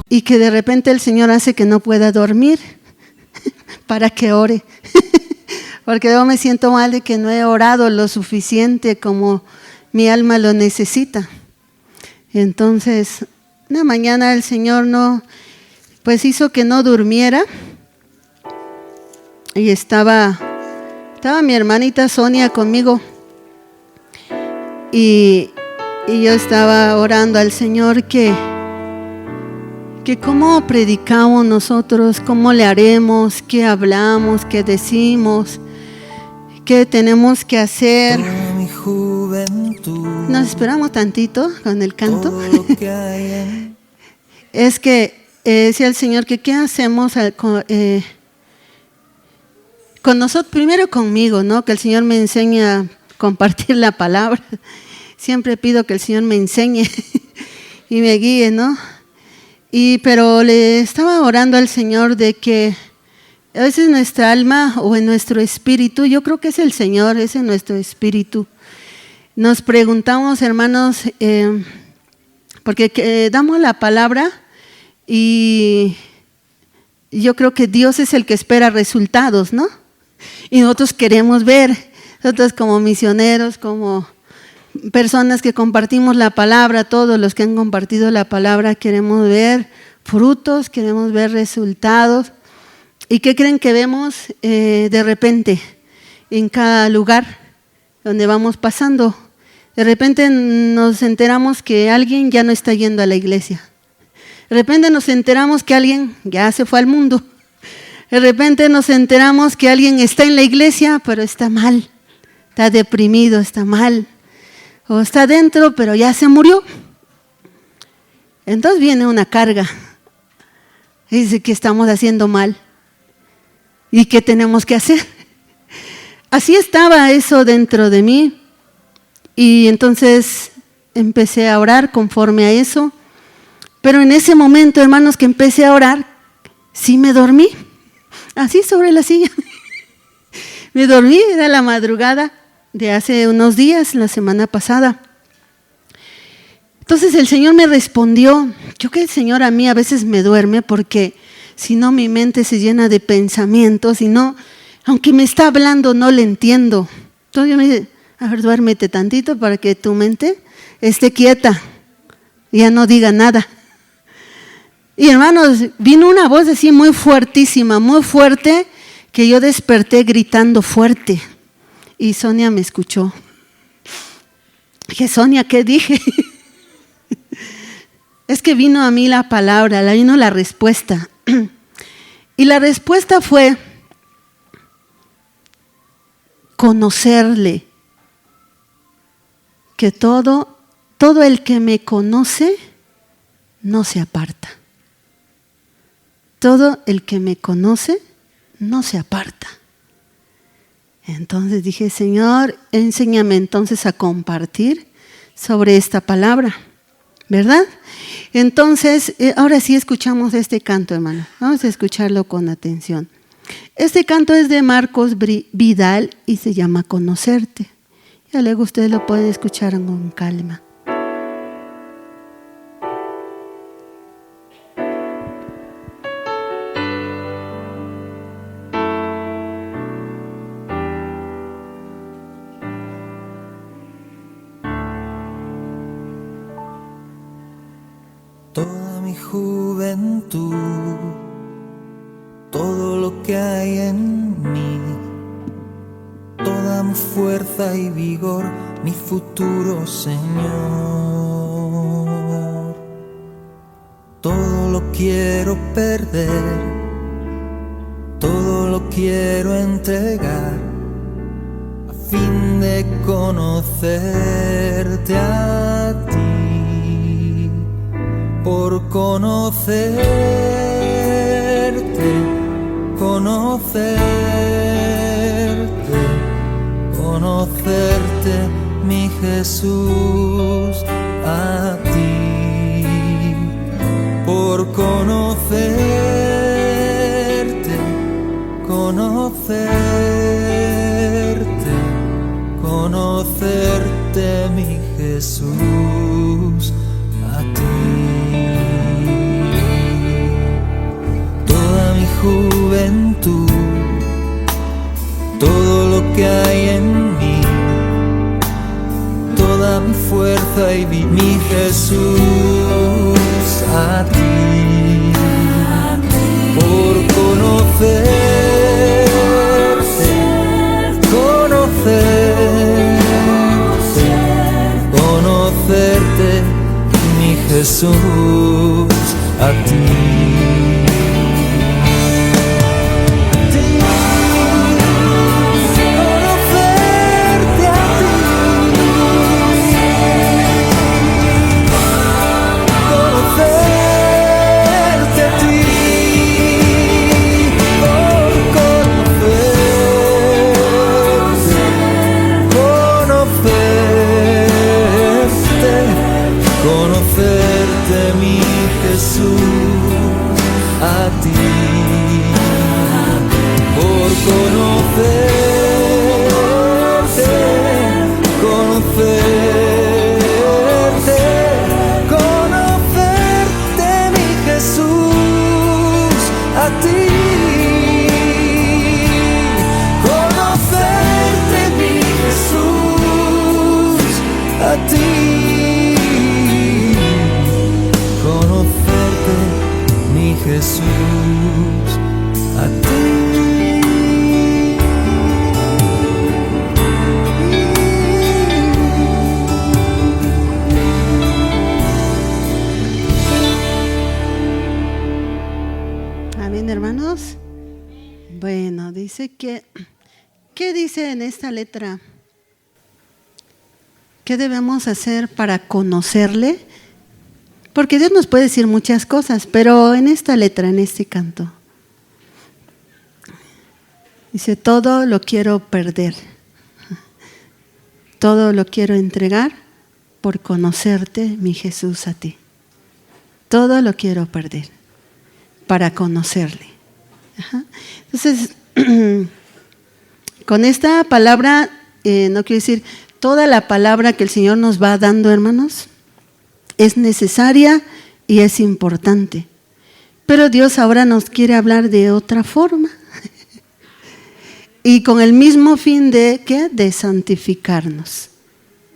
y que de repente el Señor hace que no pueda dormir para que ore. Porque yo me siento mal de que no he orado lo suficiente como mi alma lo necesita. Entonces, una mañana el Señor pues hizo que no durmiera. Y estaba mi hermanita Sonia conmigo. Y yo estaba orando al Señor que cómo predicamos nosotros, cómo le haremos, qué hablamos, qué decimos, qué tenemos que hacer. Nos esperamos tantito con el canto. Es que decía el Señor que qué hacemos con nosotros, primero conmigo, ¿no? Que el Señor me enseñe a compartir la palabra. Siempre pido que el Señor me enseñe y me guíe, ¿no? Pero le estaba orando al Señor de que a veces nuestra alma o en nuestro espíritu, yo creo que es el Señor, es en nuestro espíritu. Nos preguntamos, hermanos, porque damos la palabra y yo creo que Dios es el que espera resultados, ¿no? Y nosotros queremos ver, nosotros como misioneros, como personas que compartimos la palabra, todos los que han compartido la palabra, queremos ver frutos, queremos ver resultados. ¿Y qué creen que vemos de repente en cada lugar donde vamos pasando? De repente nos enteramos que alguien ya no está yendo a la iglesia. De repente nos enteramos que alguien ya se fue al mundo. De repente nos enteramos que alguien está en la iglesia, pero está mal, está deprimido, está mal. O está dentro, pero ya se murió. Entonces viene una carga. Y dice que estamos haciendo mal. ¿Y qué tenemos que hacer? Así estaba eso dentro de mí. Y entonces empecé a orar conforme a eso. Pero en ese momento, hermanos, que empecé a orar, sí me dormí. Así sobre la silla. Me dormí, era la madrugada de hace unos días, la semana pasada. Entonces el Señor me respondió. Yo que el Señor a mí a veces me duerme porque si no mi mente se llena de pensamientos y no, aunque me está hablando no le entiendo. Entonces yo me dije, a ver, duérmete tantito para que tu mente esté quieta, ya no diga nada. Y hermanos, vino una voz así muy fuertísima, muy fuerte, que yo desperté gritando fuerte. Y Sonia me escuchó. Dije, Sonia, ¿qué dije? Es que vino a mí la palabra, vino la respuesta. Y la respuesta fue conocerle. Que todo el que me conoce no se aparta. Todo el que me conoce no se aparta. Entonces dije, Señor, enséñame entonces a compartir sobre esta palabra, ¿verdad? Entonces, ahora sí escuchamos este canto, hermano. Vamos a escucharlo con atención. Este canto es de Marcos Vidal y se llama Conocerte. Ya luego ustedes lo pueden escuchar con calma. Toda mi juventud, todo lo que hay en mí, toda mi fuerza y vigor, mi futuro, Señor. Todo lo quiero perder, todo lo quiero entregar, a fin de conocerte a ti. Por conocerte, conocerte, mi Jesús, a ti. Por conocerte, conocerte, mi Jesús, a ti. juventud, todo lo que hay en mí, toda mi fuerza y mi Jesús, a ti, por conocerte, conocerte, mi Jesús, a ti. Conocerte, mi Jesús, a ti, por conocerte, conocerte, mi Jesús, a ti, conocerte, mi Jesús, a ti. Jesús, a ti. Amén, hermanos. Bueno, dice que, ¿qué dice en esta letra? ¿Qué debemos hacer para conocerle? Porque Dios nos puede decir muchas cosas, pero en esta letra, en este canto, dice, todo lo quiero perder, todo lo quiero entregar por conocerte, mi Jesús, a ti. Todo lo quiero perder para conocerle. Ajá. Entonces, con esta palabra, no quiero decir toda la palabra que el Señor nos va dando, hermanos, es necesaria y es importante. Pero Dios ahora nos quiere hablar de otra forma. Y con el mismo fin de, ¿qué? De santificarnos.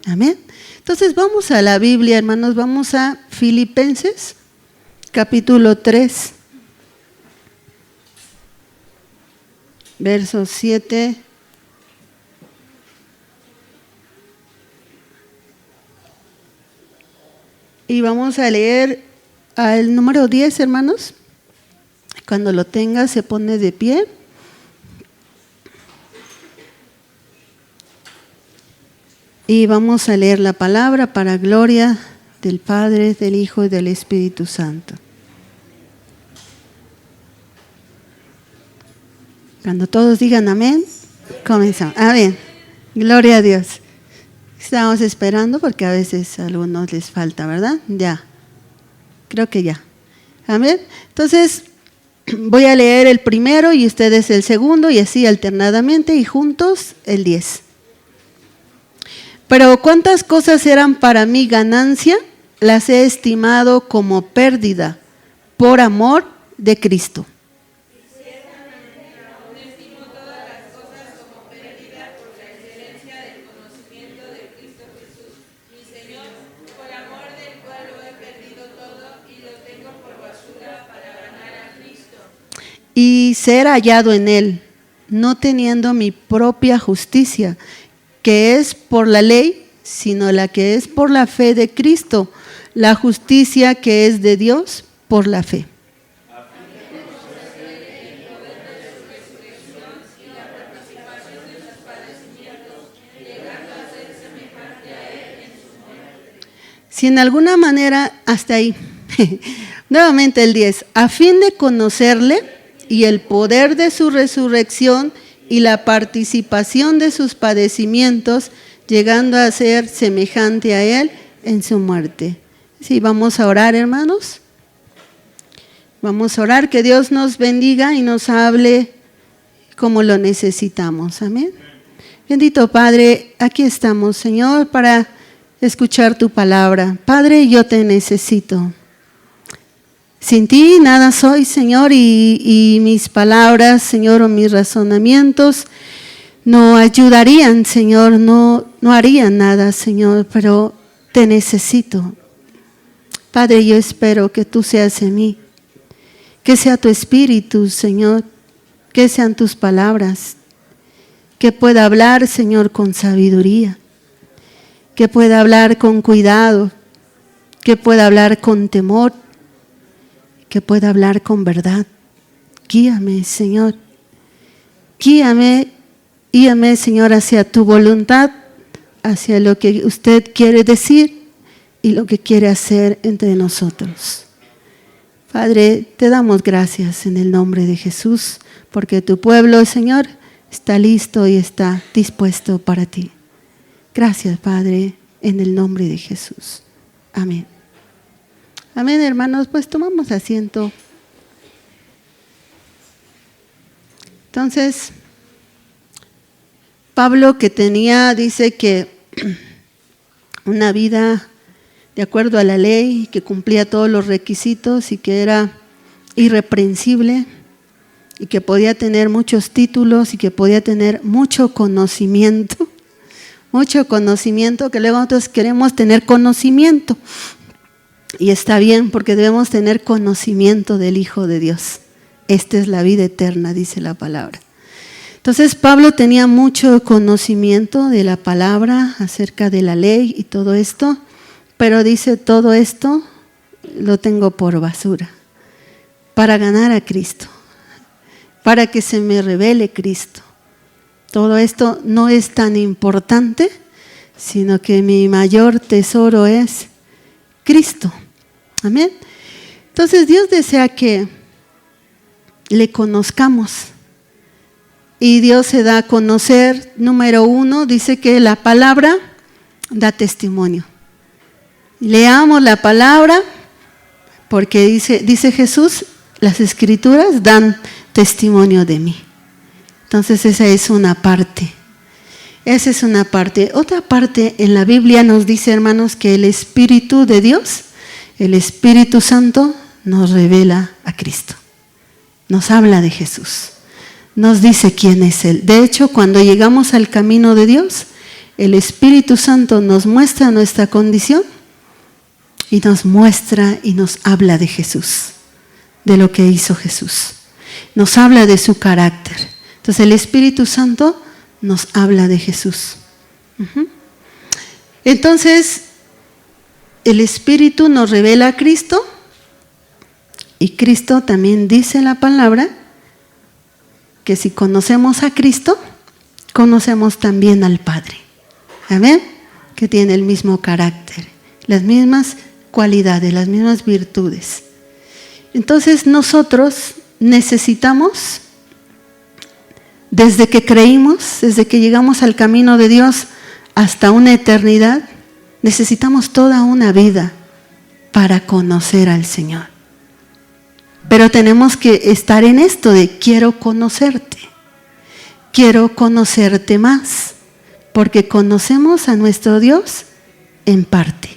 Amén. Entonces vamos a la Biblia, hermanos, vamos a Filipenses, capítulo 3, versos 7. Y vamos a leer al número 10, hermanos. Cuando lo tenga, se pone de pie. Y vamos a leer la palabra para gloria del Padre, del Hijo y del Espíritu Santo. Cuando todos digan amén, comenzamos. Amén. Gloria a Dios. Estamos esperando porque a veces a algunos les falta, ¿verdad? Ya. Creo que ya. Amén. Entonces, voy a leer el primero y ustedes el segundo y así alternadamente y juntos el 10. Pero cuántas cosas eran para mí ganancia, las he estimado como pérdida por amor de Cristo. Y ser hallado en Él, no teniendo mi propia justicia, que es por la ley, sino la que es por la fe de Cristo, la justicia que es de Dios por la fe. Si en alguna manera, hasta ahí, nuevamente el 10, a fin de conocerle y el poder de su resurrección y la participación de sus padecimientos, llegando a ser semejante a Él en su muerte. Sí, vamos a orar, hermanos. Vamos a orar, que Dios nos bendiga y nos hable como lo necesitamos. Amén. Bendito Padre, aquí estamos, Señor, para escuchar tu palabra. Padre, yo te necesito. Sin ti nada soy, Señor, y mis palabras, Señor, o mis razonamientos no ayudarían, Señor, no harían nada, Señor, pero te necesito. Padre, yo espero que tú seas en mí, que sea tu espíritu, Señor, que sean tus palabras, que pueda hablar, Señor, con sabiduría, que pueda hablar con cuidado, que pueda hablar con temor, que pueda hablar con verdad. Guíame, Señor. Guíame, Señor, hacia tu voluntad, hacia lo que usted quiere decir y lo que quiere hacer entre nosotros. Padre, te damos gracias en el nombre de Jesús, porque tu pueblo, Señor, está listo y está dispuesto para ti. Gracias, Padre, en el nombre de Jesús. Amén. Amén, hermanos, pues tomamos asiento. Entonces, Pablo, que dice que una vida de acuerdo a la ley, que cumplía todos los requisitos y que era irreprensible y que podía tener muchos títulos y que podía tener mucho conocimiento, que luego nosotros queremos tener conocimiento. Y está bien, porque debemos tener conocimiento del Hijo de Dios. Esta es la vida eterna, dice la palabra. Entonces Pablo tenía mucho conocimiento de la palabra acerca de la ley y todo esto, pero dice, todo esto lo tengo por basura para ganar a Cristo, para que se me revele Cristo. Todo esto no es tan importante, sino que mi mayor tesoro es Cristo. Amén. Entonces Dios desea que le conozcamos. Y Dios se da a conocer, número 1, dice que la palabra da testimonio. Leamos la palabra, porque dice Jesús, las Escrituras dan testimonio de mí. Entonces esa es una parte. Esa es una parte. Otra parte en la Biblia nos dice, hermanos, que el Espíritu de Dios, el Espíritu Santo, nos revela a Cristo. Nos habla de Jesús. Nos dice quién es Él. De hecho, cuando llegamos al camino de Dios, el Espíritu Santo nos muestra nuestra condición y nos muestra y nos habla de Jesús, de lo que hizo Jesús. Nos habla de su carácter. Entonces el Espíritu Santo nos habla de Jesús. Entonces, el Espíritu nos revela a Cristo y Cristo también dice en la palabra que si conocemos a Cristo, conocemos también al Padre. Amén. Que tiene el mismo carácter, las mismas cualidades, las mismas virtudes. Entonces nosotros necesitamos, desde que creímos, desde que llegamos al camino de Dios hasta una eternidad, necesitamos toda una vida para conocer al Señor. Pero tenemos que estar en esto de quiero conocerte más, porque conocemos a nuestro Dios en parte.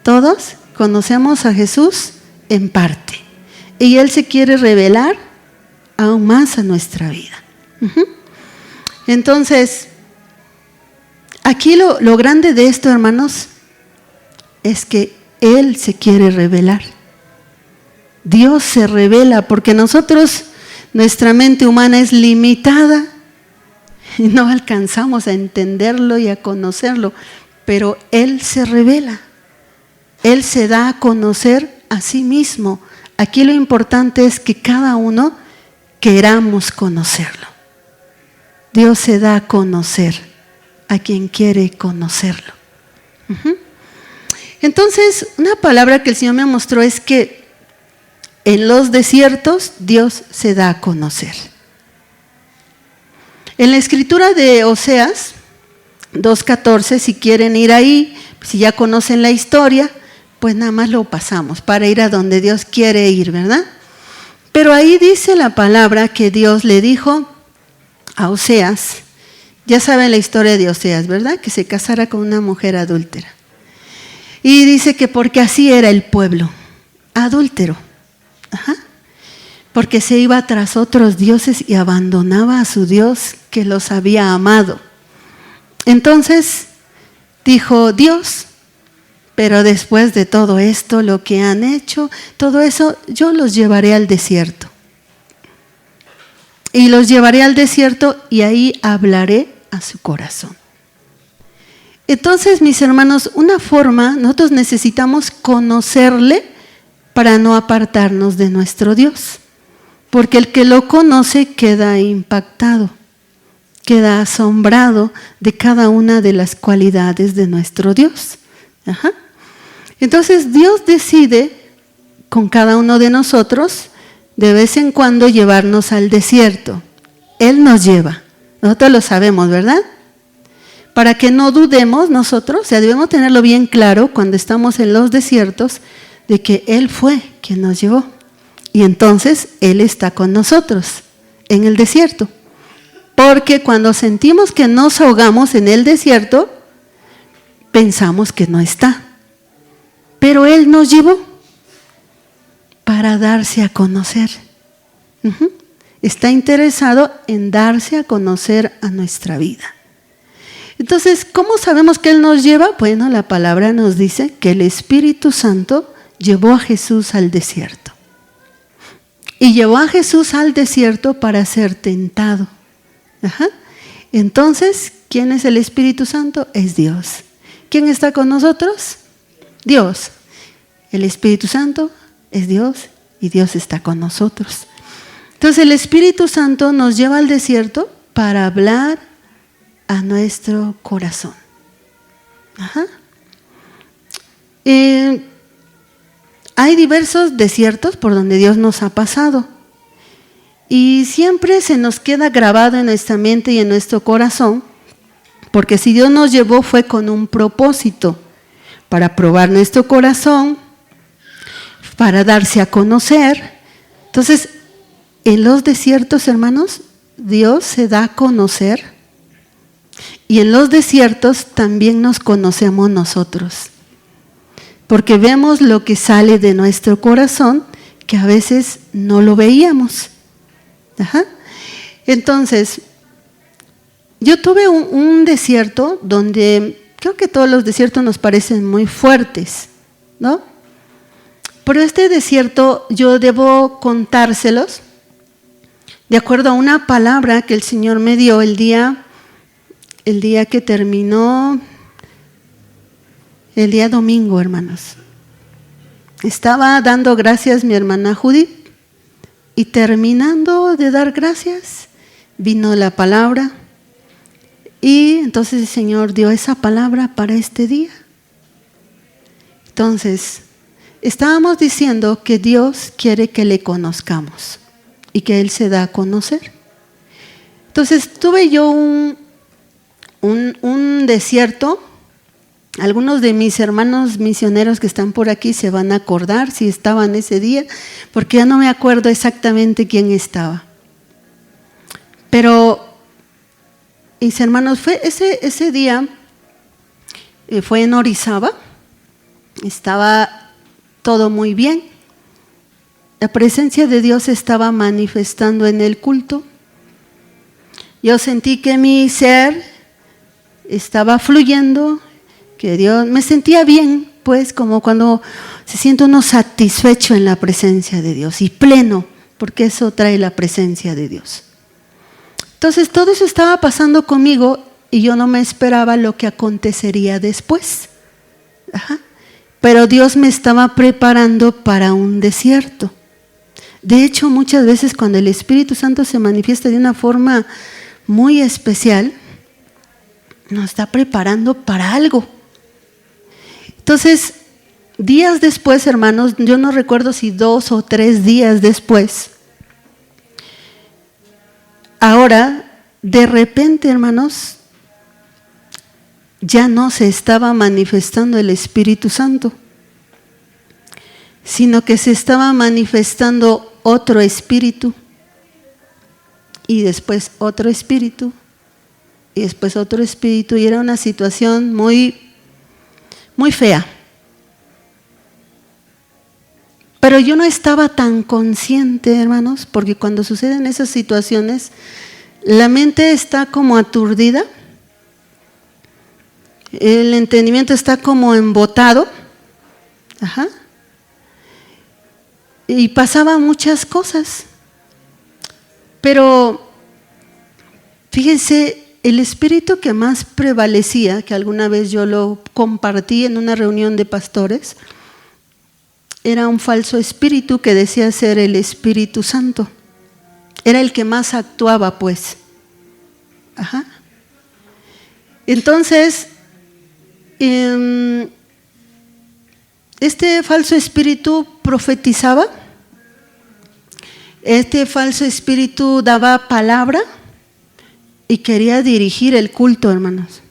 Todos conocemos a Jesús en parte. Y Él se quiere revelar aún más a nuestra vida. Entonces, aquí lo grande de esto, hermanos, es que Él se quiere revelar. Dios se revela, porque nosotros, nuestra mente humana es limitada y no alcanzamos a entenderlo y a conocerlo, pero Él se revela. Él se da a conocer a sí mismo. Aquí lo importante es que cada uno queramos conocerlo. Dios se da a conocer a quien quiere conocerlo. Entonces, una palabra que el Señor me mostró es que en los desiertos Dios se da a conocer. En la escritura de Oseas 2:14, si quieren ir ahí, si ya conocen la historia, pues nada más lo pasamos para ir a donde Dios quiere ir, ¿verdad? Pero ahí dice la palabra que Dios le dijo a Oseas, ya saben la historia de Oseas, ¿verdad? Que se casara con una mujer adúltera. Y dice que porque así era el pueblo, adúltero. Ajá. Porque se iba tras otros dioses y abandonaba a su Dios que los había amado. Entonces dijo Dios, pero después de todo esto, lo que han hecho, todo eso, yo los llevaré al desierto. Y los llevaré al desierto y ahí hablaré a su corazón. Entonces, mis hermanos, una forma, nosotros necesitamos conocerle para no apartarnos de nuestro Dios. Porque el que lo conoce queda impactado, queda asombrado de cada una de las cualidades de nuestro Dios. Ajá. Entonces Dios decide con cada uno de nosotros de vez en cuando llevarnos al desierto. Él nos lleva, nosotros lo sabemos, ¿verdad? Para que no dudemos nosotros, o sea, debemos tenerlo bien claro cuando estamos en los desiertos, de que Él fue quien nos llevó. Y entonces Él está con nosotros en el desierto. Porque cuando sentimos que nos ahogamos en el desierto, pensamos que no está. Pero Él nos llevó para darse a conocer. Está interesado en darse a conocer a nuestra vida. Entonces, ¿cómo sabemos que Él nos lleva? Bueno, la palabra nos dice que el Espíritu Santo llevó a Jesús al desierto. Y llevó a Jesús al desierto para ser tentado. Ajá. Entonces, ¿quién es el Espíritu Santo? Es Dios. ¿Quién está con nosotros? Dios. El Espíritu Santo es Dios y Dios está con nosotros. Entonces el Espíritu Santo nos lleva al desierto para hablar a nuestro corazón. Ajá. Hay diversos desiertos por donde Dios nos ha pasado. Y siempre se nos queda grabado en nuestra mente y en nuestro corazón, porque si Dios nos llevó fue con un propósito, para probar nuestro corazón, para darse a conocer. Entonces, en los desiertos, hermanos, Dios se da a conocer, y en los desiertos también nos conocemos nosotros, porque vemos lo que sale de nuestro corazón, que a veces no lo veíamos. Ajá. Entonces, yo tuve un desierto donde creo que todos los desiertos nos parecen muy fuertes, ¿no? Pero este desierto yo debo contárselos de acuerdo a una palabra que el Señor me dio el día que terminó, el día domingo, hermanos. Estaba dando gracias mi hermana Judith y terminando de dar gracias, vino la palabra y entonces el Señor dio esa palabra para este día. Entonces, estábamos diciendo que Dios quiere que le conozcamos y que Él se da a conocer. Entonces, tuve yo un desierto. Algunos de mis hermanos misioneros que están por aquí se van a acordar si estaban ese día, porque ya no me acuerdo exactamente quién estaba. Pero, mis hermanos, fue ese día fue en Orizaba, estaba todo muy bien. La presencia de Dios estaba manifestando en el culto. Yo sentí que mi ser estaba fluyendo, que Dios, me sentía bien, pues como cuando se siente uno satisfecho en la presencia de Dios y pleno, porque eso trae la presencia de Dios. Entonces todo eso estaba pasando conmigo y yo no me esperaba lo que acontecería después. Ajá. Pero Dios me estaba preparando para un desierto. De hecho, muchas veces cuando el Espíritu Santo se manifiesta de una forma muy especial, nos está preparando para algo. Entonces, días después, hermanos, yo no recuerdo si 2 o 3 días después, ahora, de repente, hermanos, ya no se estaba manifestando el Espíritu Santo, sino que se estaba manifestando otro espíritu, y después otro espíritu, y después otro espíritu, y era una situación muy, muy fea. Pero yo no estaba tan consciente, hermanos, porque cuando suceden esas situaciones, la mente está como aturdida, el entendimiento está como embotado, y pasaban muchas cosas. Pero fíjense, el espíritu que más prevalecía, que alguna vez yo lo compartí en una reunión de pastores, era un falso espíritu que decía ser el Espíritu Santo. Era el que más actuaba, pues. Entonces, este falso espíritu profetizaba, este falso espíritu daba palabra y quería dirigir el culto, hermanos.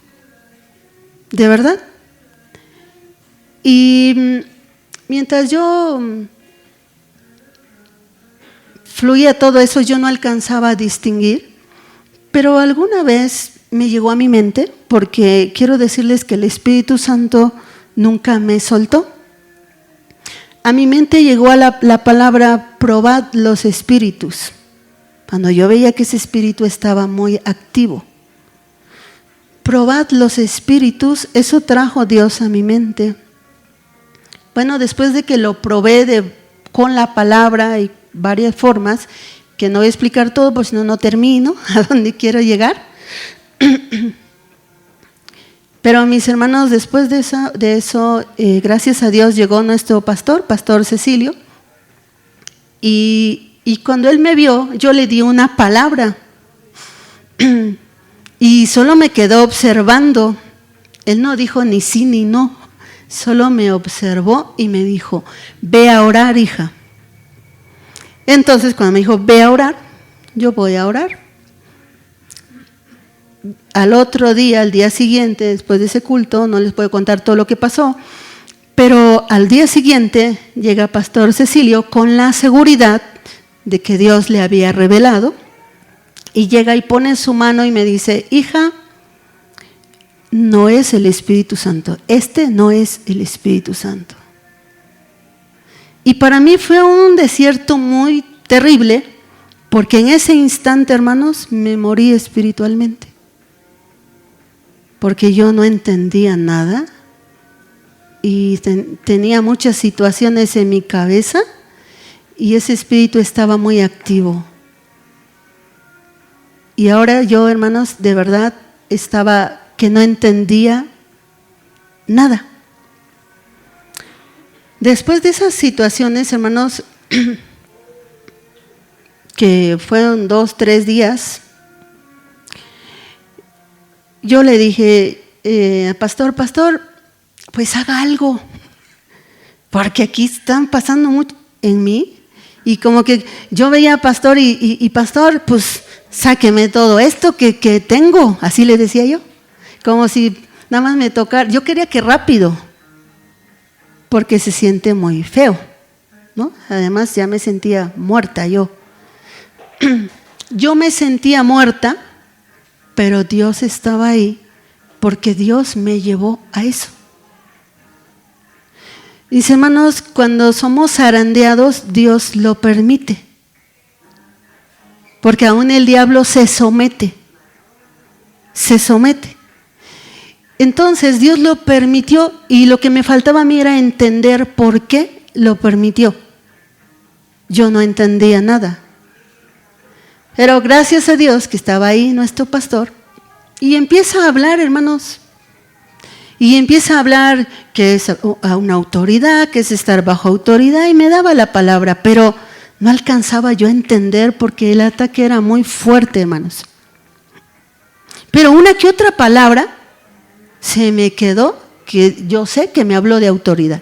¿De verdad? Y mientras yo fluía todo eso, yo no alcanzaba a distinguir, pero alguna vez me llegó a mi mente, porque quiero decirles que el Espíritu Santo nunca me soltó. A mi mente llegó la palabra probad los espíritus, cuando yo veía que ese espíritu estaba muy activo. Probad los espíritus, eso trajo Dios a mi mente. Bueno, después de que lo probé con la palabra y varias formas, que no voy a explicar todo, pues no termino a donde quiero llegar. Pero mis hermanos, después de eso, gracias a Dios llegó nuestro pastor Cecilio, y cuando él me vio, yo le di una palabra y solo me quedó observando. Él no dijo ni sí ni no, solo me observó y me dijo, ve a orar, hija. Entonces cuando me dijo, ve a orar, yo voy a orar. Al otro día, al día siguiente, después de ese culto, no les puedo contar todo lo que pasó, pero al día siguiente llega Pastor Cecilio con la seguridad de que Dios le había revelado, y llega y pone su mano y me dice, hija, no es el Espíritu Santo, este no es el Espíritu Santo. Y para mí fue un desierto muy terrible, porque en ese instante, hermanos, me morí espiritualmente. Porque yo no entendía nada y tenía muchas situaciones en mi cabeza y ese espíritu estaba muy activo. Y ahora yo, hermanos, de verdad estaba que no entendía nada. Después de esas situaciones, hermanos, que fueron 2-3 días, yo le dije, pastor, pues haga algo, porque aquí están pasando mucho en mí. Y como que yo veía a pastor y pastor, pues sáqueme todo esto que tengo, así le decía yo, como si nada más me tocara. Yo quería que rápido, porque se siente muy feo, ¿no? Además ya me sentía muerta yo. Yo me sentía muerta, pero Dios estaba ahí porque Dios me llevó a eso. Dice, hermanos, cuando somos zarandeados, Dios lo permite. Porque aún el diablo se somete. Se somete. Entonces Dios lo permitió y lo que me faltaba a mí era entender por qué lo permitió. Yo no entendía nada. Pero gracias a Dios que estaba ahí nuestro pastor y empieza a hablar, hermanos. Y empieza a hablar que es a una autoridad, que es estar bajo autoridad, y me daba la palabra, pero no alcanzaba yo a entender porque el ataque era muy fuerte, hermanos. Pero una que otra palabra se me quedó, que yo sé que me habló de autoridad.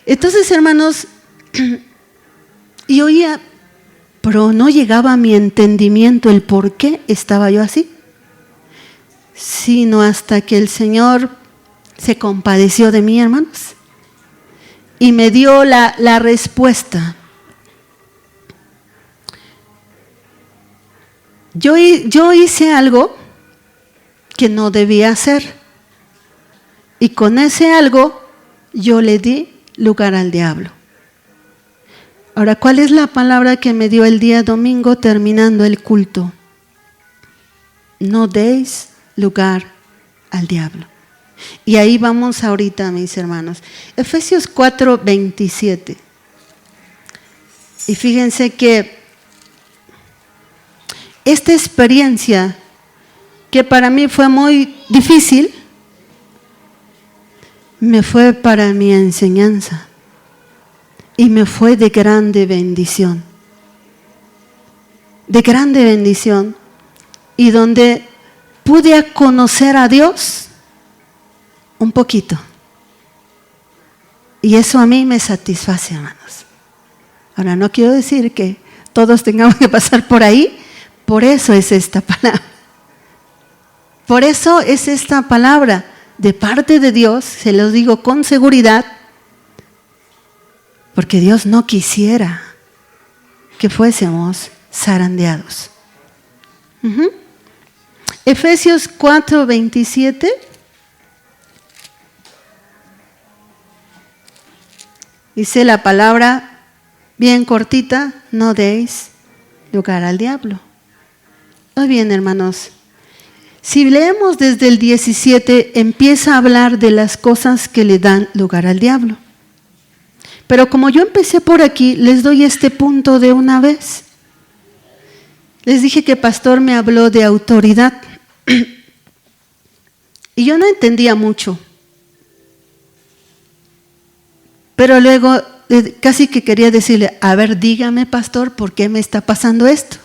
Entonces, hermanos, y oía, pero no llegaba a mi entendimiento el por qué estaba yo así, sino hasta que el Señor se compadeció de mí, hermanos, y me dio la respuesta. Yo hice algo que no debía hacer, y con ese algo yo le di lugar al diablo. Ahora, ¿cuál es la palabra que me dio el día domingo terminando el culto? No deis lugar al diablo. Y ahí vamos ahorita, mis hermanos. Efesios 4:27. Y fíjense que esta experiencia, que para mí fue muy difícil, me fue para mi enseñanza y me fue de grande bendición. De grande bendición. Y donde pude conocer a Dios un poquito. Y eso a mí me satisface, hermanos. Ahora, no quiero decir que todos tengamos que pasar por ahí. Por eso es esta palabra. Por eso es esta palabra de parte de Dios, se los digo con seguridad, porque Dios no quisiera que fuésemos zarandeados. Efesios 4:27. Dice la palabra bien cortita: no deis lugar al diablo. Muy bien, hermanos. Si leemos desde el 17, empieza a hablar de las cosas que le dan lugar al diablo. Pero como yo empecé por aquí, les doy este punto de una vez. Les dije que pastor me habló de autoridad. Y yo no entendía mucho. Pero luego casi que quería decirle: a ver, dígame, pastor, ¿por qué me está pasando esto?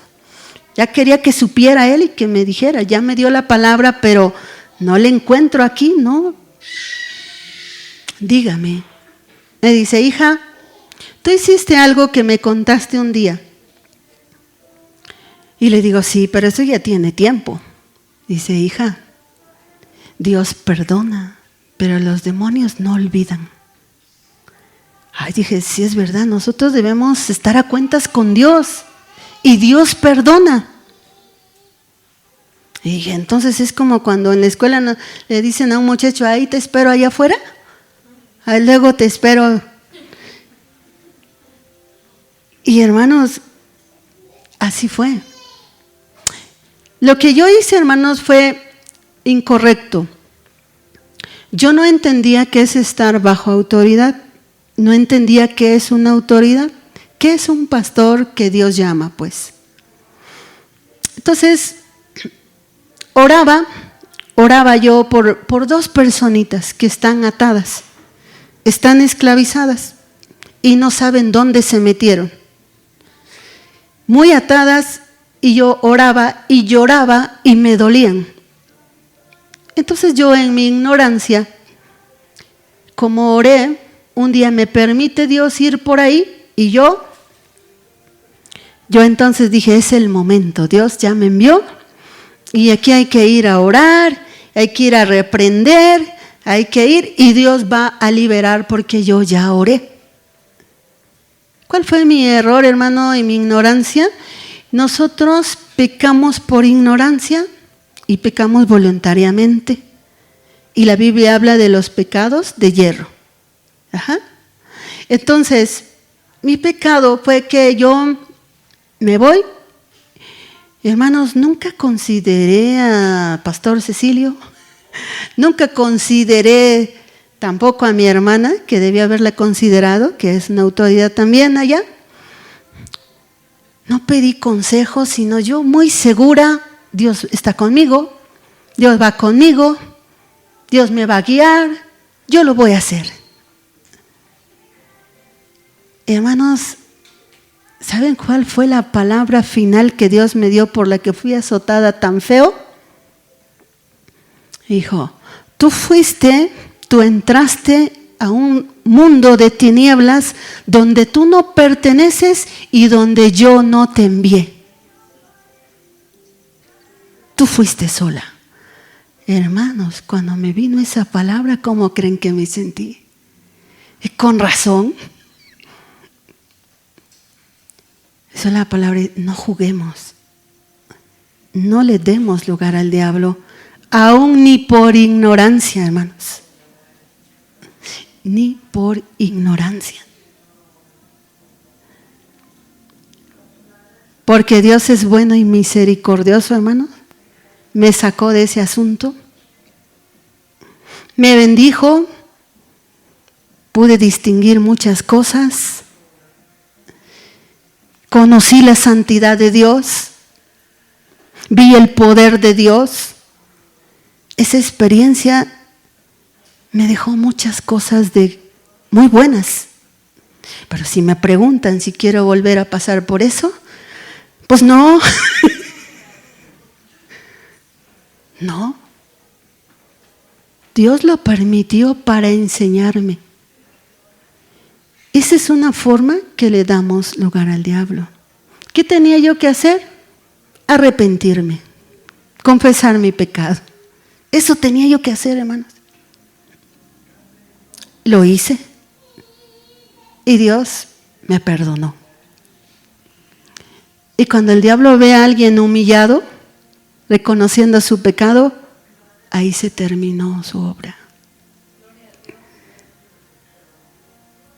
Ya quería que supiera él y que me dijera. Ya me dio la palabra, pero no le encuentro aquí, ¿no? Dígame. Me dice: hija, tú hiciste algo que me contaste un día. Y le digo: sí, pero eso ya tiene tiempo. Dice: hija, Dios perdona, pero los demonios no olvidan. Ay, dije: sí, es verdad, nosotros debemos estar a cuentas con Dios. Y Dios perdona. Y dije: entonces es como cuando en la escuela le dicen a un muchacho: ahí te espero allá afuera. Ahí luego te espero. Y hermanos, así fue. Lo que yo hice, hermanos, fue incorrecto. Yo no entendía qué es estar bajo autoridad. No entendía qué es una autoridad. ¿Qué es un pastor que Dios llama, pues? Entonces, oraba yo por dos personitas que están atadas, están esclavizadas y no saben dónde se metieron. Muy atadas, y yo oraba y lloraba y me dolían. Entonces yo, en mi ignorancia, como oré, un día me permite Dios ir por ahí y yo entonces dije: es el momento, Dios ya me envió y aquí hay que ir a orar, hay que ir a reprender, hay que ir y Dios va a liberar porque yo ya oré. ¿Cuál fue mi error, hermano, y mi ignorancia? Nosotros pecamos por ignorancia y pecamos voluntariamente. Y la Biblia habla de los pecados de hierro. Entonces, mi pecado fue que yo me voy. Hermanos, nunca consideré a Pastor Cecilio, nunca consideré tampoco a mi hermana, que debía haberla considerado, que es una autoridad también allá. No pedí consejos, sino yo muy segura: Dios está conmigo, Dios va conmigo, Dios me va a guiar, yo lo voy a hacer. Hermanos, ¿saben cuál fue la palabra final que Dios me dio por la que fui azotada tan feo? Dijo: tú entraste a un mundo de tinieblas donde tú no perteneces y donde yo no te envié. Tú fuiste sola. Hermanos, cuando me vino esa palabra, ¿cómo creen que me sentí? Con razón. Esa es la palabra: no juguemos. No le demos lugar al diablo, aún ni por ignorancia, hermanos. Ni por ignorancia. porque Dios es bueno y misericordioso, hermanos. Me sacó de ese asunto. Me bendijo. Pude distinguir muchas cosas. Conocí la santidad de Dios. Vi el poder de Dios. Esa experiencia me dejó muchas cosas muy buenas. Pero si me preguntan si quiero volver a pasar por eso, pues no. No. Dios lo permitió para enseñarme. Esa es una forma que le damos lugar al diablo. ¿Qué tenía yo que hacer? Arrepentirme, confesar mi pecado. Eso tenía yo que hacer, hermanos. Lo hice y Dios me perdonó. Y cuando el diablo ve a alguien humillado, reconociendo su pecado, ahí se terminó su obra.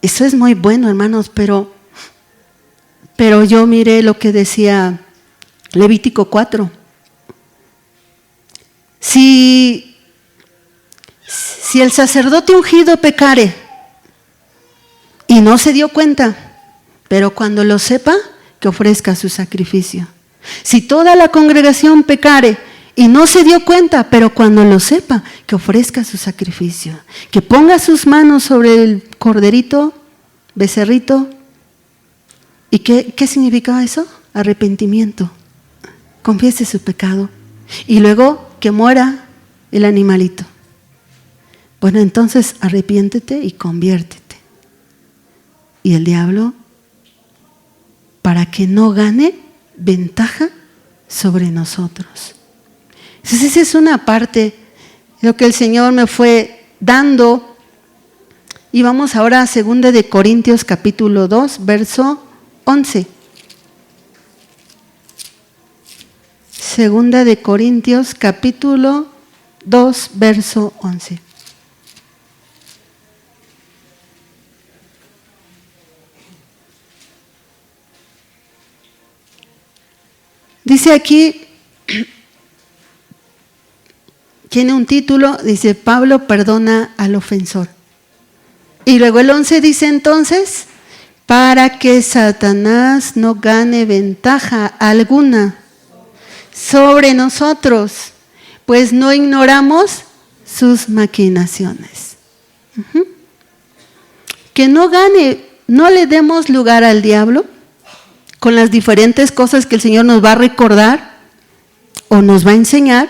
Eso es muy bueno, hermanos, pero yo miré lo que decía Levítico 4. Si el sacerdote ungido pecare y no se dio cuenta, pero cuando lo sepa, que ofrezca su sacrificio. Si toda la congregación pecare y no se dio cuenta, pero cuando lo sepa, que ofrezca su sacrificio. Que ponga sus manos sobre el corderito, becerrito. ¿Y qué significaba eso? Arrepentimiento. Confiese su pecado. Y luego que muera el animalito. Bueno, entonces arrepiéntete y conviértete. Y el diablo, para que no gane ventaja sobre nosotros. Entonces esa es una parte de lo que el Señor me fue dando. Y vamos ahora a 2 de Corintios capítulo 2, verso 11. 2 de Corintios capítulo 2, verso 11. Dice aquí, tiene un título, dice Pablo perdona al ofensor. Y luego el 11 dice entonces, para que Satanás no gane ventaja alguna sobre nosotros, pues no ignoramos sus maquinaciones. Que no gane, no le demos lugar al diablo con las diferentes cosas que el Señor nos va a recordar o nos va a enseñar.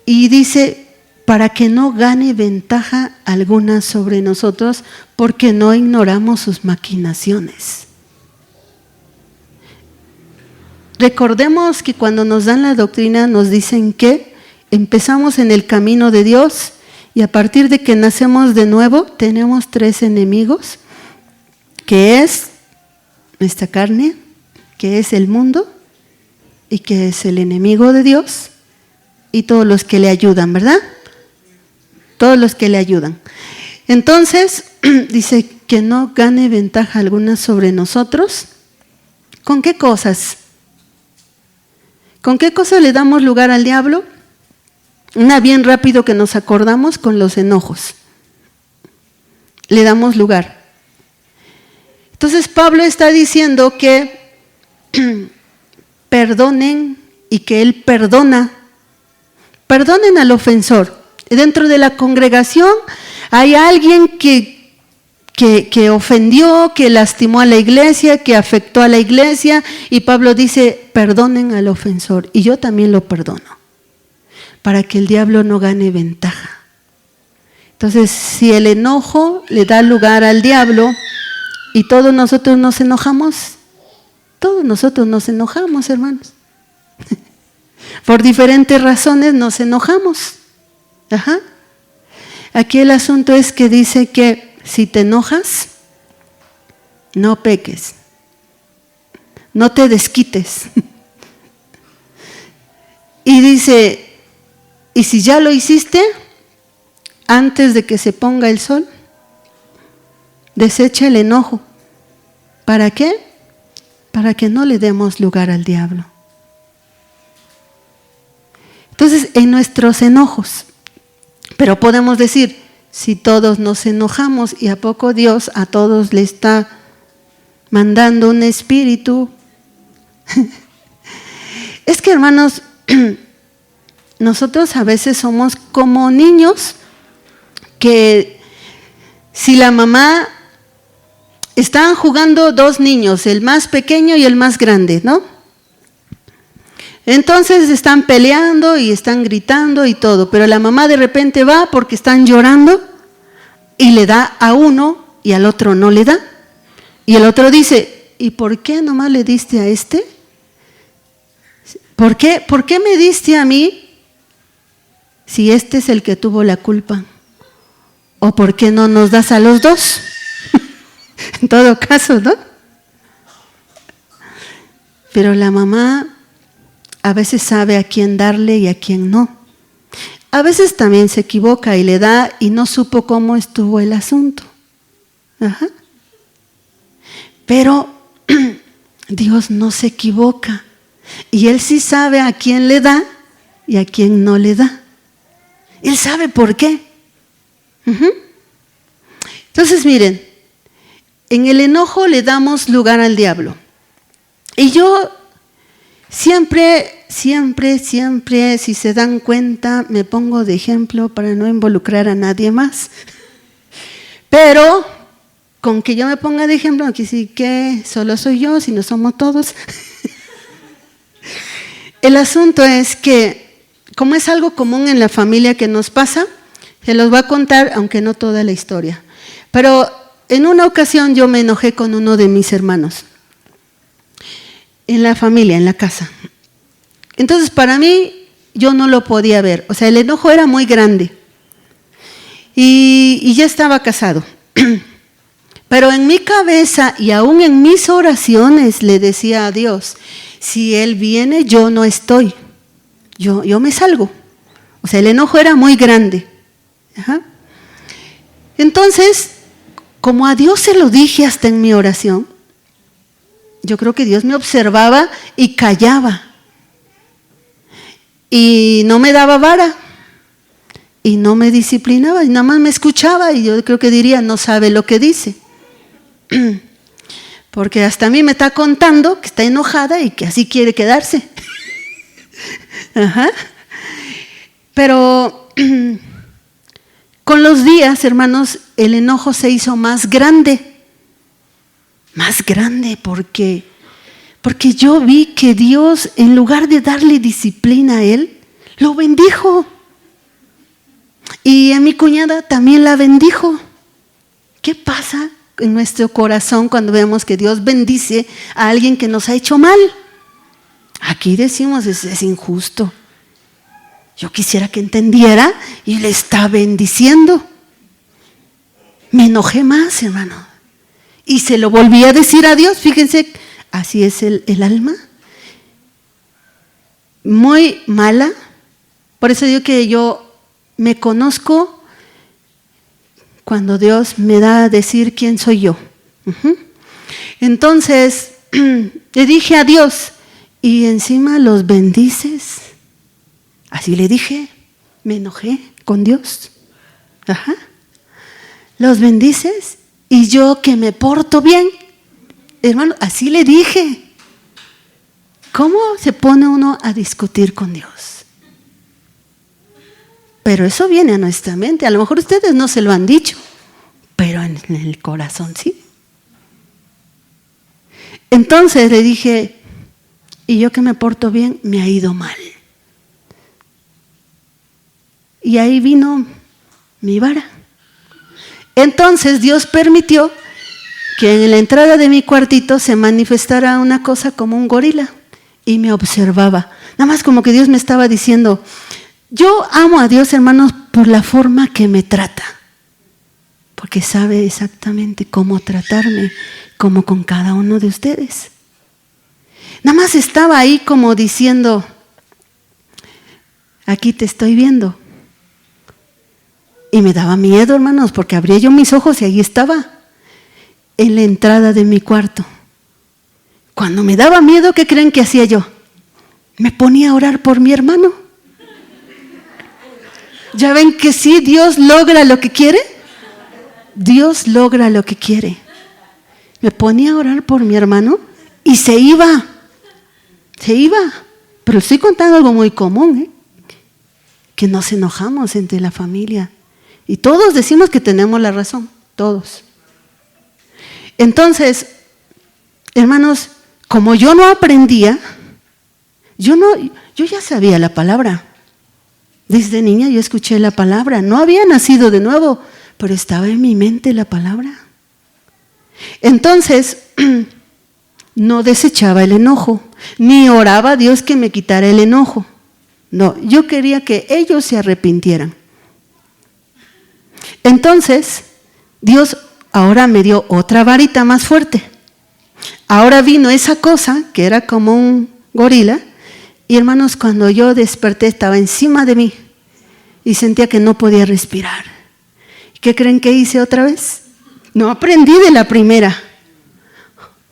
Y dice, para que no gane ventaja alguna sobre nosotros, porque no ignoramos sus maquinaciones. Recordemos que cuando nos dan la doctrina nos dicen que empezamos en el camino de Dios y a partir de que nacemos de nuevo tenemos 3 enemigos, que es nuestra carne, que es el mundo y que es el enemigo de Dios y todos los que le ayudan, ¿verdad? Todos los que le ayudan. Entonces, dice que no gane ventaja alguna sobre nosotros. ¿Con qué cosas? ¿Con qué cosas le damos lugar al diablo? Una bien rápido que nos acordamos, con los enojos. Le damos lugar. Entonces Pablo está diciendo que perdonen y que él perdona. Perdonen al ofensor. Dentro de la congregación hay alguien que ofendió, que lastimó a la iglesia, que afectó a la iglesia, y Pablo dice, perdonen al ofensor, y yo también lo perdono, para que el diablo no gane ventaja. Entonces, si el enojo le da lugar al diablo, y todos nosotros nos enojamos, hermanos. Por diferentes razones nos enojamos. Aquí el asunto es que dice que si te enojas, no peques, no te desquites. Y dice, y si ya lo hiciste, antes de que se ponga el sol, desecha el enojo. ¿Para qué? para que no le demos lugar al diablo. Entonces, en nuestros enojos, pero podemos decir, si todos nos enojamos y a poco Dios a todos le está mandando un espíritu. Es que, hermanos, nosotros a veces somos como niños que si la mamá, están jugando dos niños, el más pequeño y el más grande, ¿no? Entonces están peleando y están gritando y todo, pero la mamá de repente va porque están llorando y le da a uno y al otro no le da. Y el otro dice, ¿y por qué nomás le diste a este? ¿Por qué me diste a mí si este es el que tuvo la culpa? ¿O por qué no nos das a los dos? En todo caso, ¿no? Pero la mamá a veces sabe a quién darle y a quién no. A veces también se equivoca y le da y no supo cómo estuvo el asunto. Ajá. Pero Dios no se equivoca y Él sí sabe a quién le da y a quién no le da. Él sabe por qué. Entonces miren, en el enojo le damos lugar al diablo. Y yo siempre, si se dan cuenta, me pongo de ejemplo para no involucrar a nadie más. Pero con que yo me ponga de ejemplo, no quiere decir que solo soy yo, sino somos todos. El asunto es que, como es algo común en la familia que nos pasa, se los voy a contar, aunque no toda la historia. Pero en una ocasión yo me enojé con uno de mis hermanos. En la familia, en la casa. Entonces para mí, yo no lo podía ver. O sea, el enojo era muy grande. Y ya estaba casado. Pero en mi cabeza y aún en mis oraciones le decía a Dios, si Él viene, yo no estoy. Yo me salgo. O sea, el enojo era muy grande. Ajá. Entonces, como a Dios se lo dije hasta en mi oración, yo creo que Dios me observaba y callaba. Y no me daba vara. Y no me disciplinaba. Y nada más me escuchaba. Y yo creo que diría, no sabe lo que dice. Porque hasta a mí me está contando que está enojada y que así quiere quedarse. Ajá. Pero con los días, hermanos, el enojo se hizo más grande. Más grande porque yo vi que Dios, en lugar de darle disciplina a él, lo bendijo. Y a mi cuñada también la bendijo. ¿Qué pasa en nuestro corazón cuando vemos que Dios bendice a alguien que nos ha hecho mal? Aquí decimos, es injusto. Yo quisiera que entendiera y le está bendiciendo. Me enojé más, hermano. Y se lo volví a decir a Dios. Fíjense, así es el alma. Muy mala. Por eso digo que yo me conozco cuando Dios me da a decir quién soy yo. Entonces, le dije a Dios, y encima los bendices. Así le dije, me enojé con Dios. Ajá. Los bendices y yo que me porto bien. Hermano, así le dije. ¿Cómo se pone uno a discutir con Dios? Pero eso viene a nuestra mente. A lo mejor ustedes no se lo han dicho, pero en el corazón sí. Entonces le dije, y yo que me porto bien, me ha ido mal. Y ahí vino mi vara. Entonces Dios permitió que en la entrada de mi cuartito se manifestara una cosa como un gorila y me observaba. Nada más como que Dios me estaba diciendo, yo amo a Dios, hermanos, por la forma que me trata. Porque sabe exactamente cómo tratarme, como con cada uno de ustedes. Nada más estaba ahí como diciendo, aquí te estoy viendo. Y me daba miedo, hermanos, porque abría yo mis ojos y ahí estaba, en la entrada de mi cuarto, Cuando me daba miedo, ¿qué creen que hacía yo? Me ponía a orar por mi hermano. ¿Ya ven que sí, Dios logra lo que quiere? Dios logra lo que quiere. Me ponía a orar por mi hermano y se iba. Se iba. Pero estoy contando algo muy común, que nos enojamos entre la familia. Y todos decimos que tenemos la razón, todos. Entonces, hermanos, como yo no aprendía, yo ya sabía la palabra. Desde niña yo escuché la palabra. No había nacido de nuevo, pero estaba en mi mente la palabra. Entonces, no desechaba el enojo, ni oraba a Dios que me quitara el enojo. No, yo quería que ellos se arrepintieran. Entonces, Dios ahora me dio otra varita más fuerte. Ahora vino esa cosa que era como un gorila. Y hermanos, cuando yo desperté estaba encima de mí y sentía que no podía respirar. ¿Qué creen que hice otra vez? No aprendí de la primera.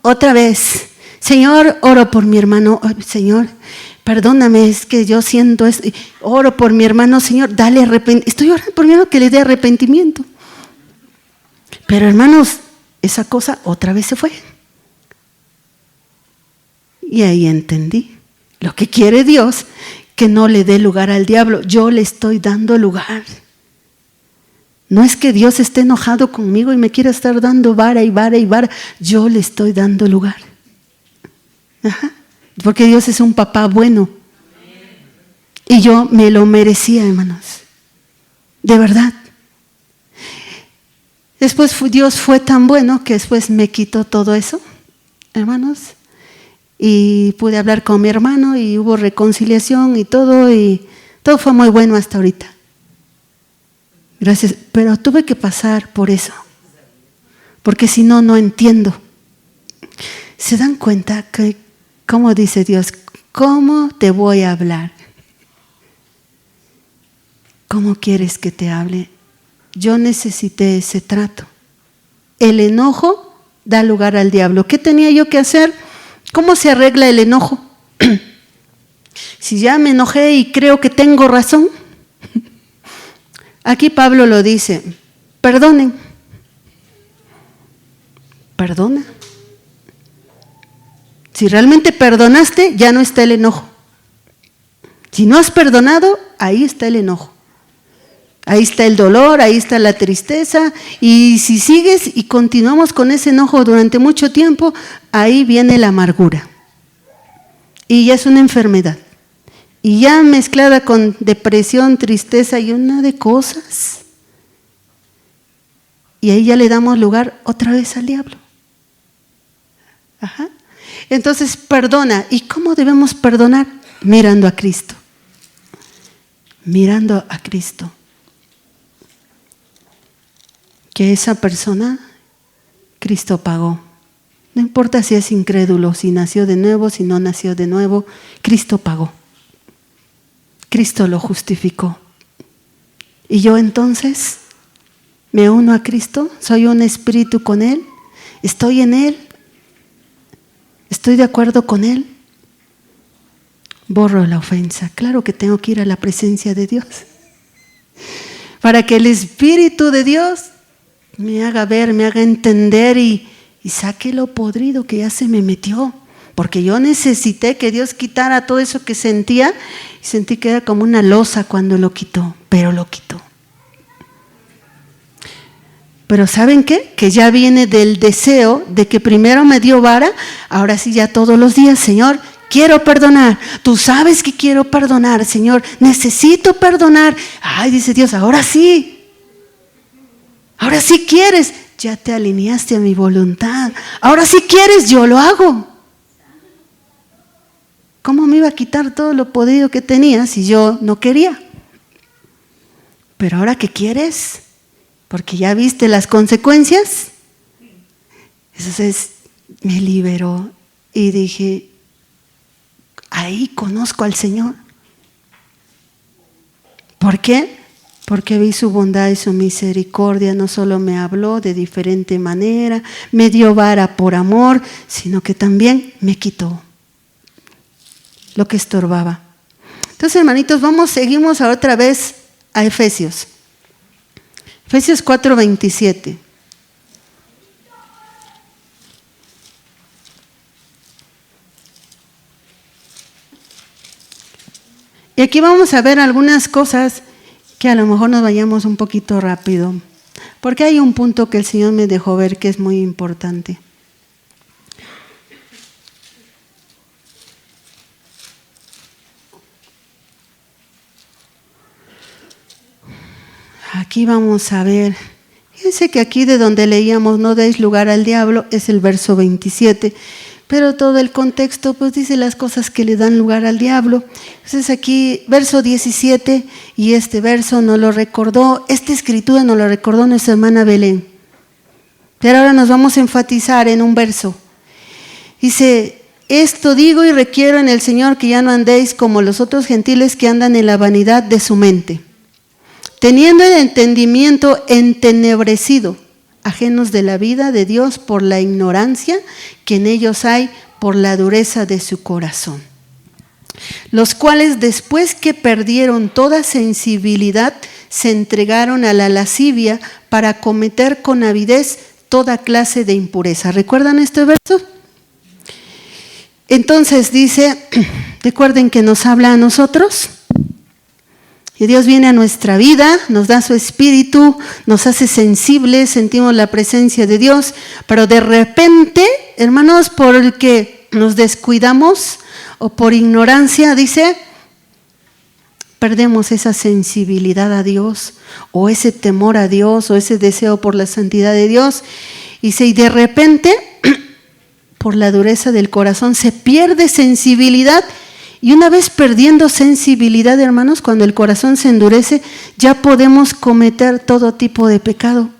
Otra vez, Señor, oro por mi hermano. Señor, perdóname, es que yo siento esto. Oro por mi hermano, Señor, dale arrepentimiento. Estoy orando por mi hermano que le dé arrepentimiento. Pero hermanos, esa cosa otra vez se fue. Y ahí entendí. Lo que quiere Dios, que no le dé lugar al diablo. Yo le estoy dando lugar. No es que Dios esté enojado conmigo y me quiera estar dando vara y vara y vara. Yo le estoy dando lugar. Ajá. Porque Dios es un papá bueno. Y yo me lo merecía, hermanos. De verdad. Después Dios fue tan bueno que después me quitó todo eso, hermanos. Y pude hablar con mi hermano y hubo reconciliación y todo fue muy bueno hasta ahorita. Gracias, pero tuve que pasar por eso, porque si no, no entiendo. ¿Se dan cuenta que, cómo dice Dios, cómo te voy a hablar? ¿Cómo quieres que te hable? Yo necesité ese trato. El enojo da lugar al diablo. ¿Qué tenía yo que hacer? ¿Cómo se arregla el enojo? Si ya me enojé y creo que tengo razón. Aquí Pablo lo dice, perdonen. Perdona. Si realmente perdonaste, ya no está el enojo. Si no has perdonado, ahí está el enojo. Ahí está el dolor, ahí está la tristeza. Y si sigues y continuamos con ese enojo durante mucho tiempo, ahí viene la amargura. Y ya es una enfermedad. Y ya mezclada con depresión, tristeza y una de cosas. Y ahí ya le damos lugar otra vez al diablo. Ajá. Entonces, perdona. ¿Y cómo debemos perdonar? Mirando a Cristo. Mirando a Cristo. Que esa persona, Cristo pagó. No importa si es incrédulo, si nació de nuevo, si no nació de nuevo, Cristo pagó. Cristo lo justificó. Y yo entonces me uno a Cristo, soy un espíritu con Él, estoy en Él, estoy de acuerdo con Él. Borro la ofensa. Claro que tengo que ir a la presencia de Dios. Para que el Espíritu de Dios me haga ver, me haga entender y saque lo podrido que ya se me metió. Porque yo necesité que Dios quitara todo eso que sentía y sentí que era como una losa cuando lo quitó, pero lo quitó. Pero ¿saben qué? Que ya viene del deseo de que primero me dio vara, ahora sí ya todos los días, Señor, quiero perdonar. Tú sabes que quiero perdonar, Señor, necesito perdonar. Ay, dice Dios, ahora sí. Ahora sí quieres, ya te alineaste a mi voluntad. Ahora sí quieres, yo lo hago. ¿Cómo me iba a quitar todo lo podrido que tenía si yo no quería? Pero ahora que quieres, porque ya viste las consecuencias. Entonces me liberó y dije, ahí conozco al Señor. ¿Por qué? Porque vi su bondad y su misericordia, no solo me habló de diferente manera, me dio vara por amor, sino que también me quitó lo que estorbaba. Entonces, hermanitos, seguimos otra vez a Efesios. Efesios 4:27. Y aquí vamos a ver algunas cosas que a lo mejor nos vayamos un poquito rápido, porque hay un punto que el Señor me dejó ver que es muy importante. Aquí vamos a ver, fíjense que aquí de donde leíamos no deis lugar al diablo, es el verso 27, pero todo el contexto pues dice las cosas que le dan lugar al diablo. Entonces aquí verso 17, y este verso nos lo recordó, esta escritura nos lo recordó nuestra hermana Belén. Pero ahora nos vamos a enfatizar en un verso. Dice, esto digo y requiero en el Señor que ya no andéis como los otros gentiles que andan en la vanidad de su mente, teniendo el entendimiento entenebrecido, ajenos de la vida de Dios por la ignorancia que en ellos hay por la dureza de su corazón, los cuales después que perdieron toda sensibilidad se entregaron a la lascivia para cometer con avidez toda clase de impureza. ¿Recuerdan este verso? Entonces dice, recuerden que nos habla a nosotros. Y Dios viene a nuestra vida, nos da su espíritu, nos hace sensibles, sentimos la presencia de Dios, pero de repente, hermanos, porque nos descuidamos o por ignorancia, dice, perdemos esa sensibilidad a Dios, o ese temor a Dios, o ese deseo por la santidad de Dios. Y de repente, por la dureza del corazón, se pierde sensibilidad. Y una vez perdiendo sensibilidad, hermanos, cuando el corazón se endurece, ya podemos cometer todo tipo de pecado.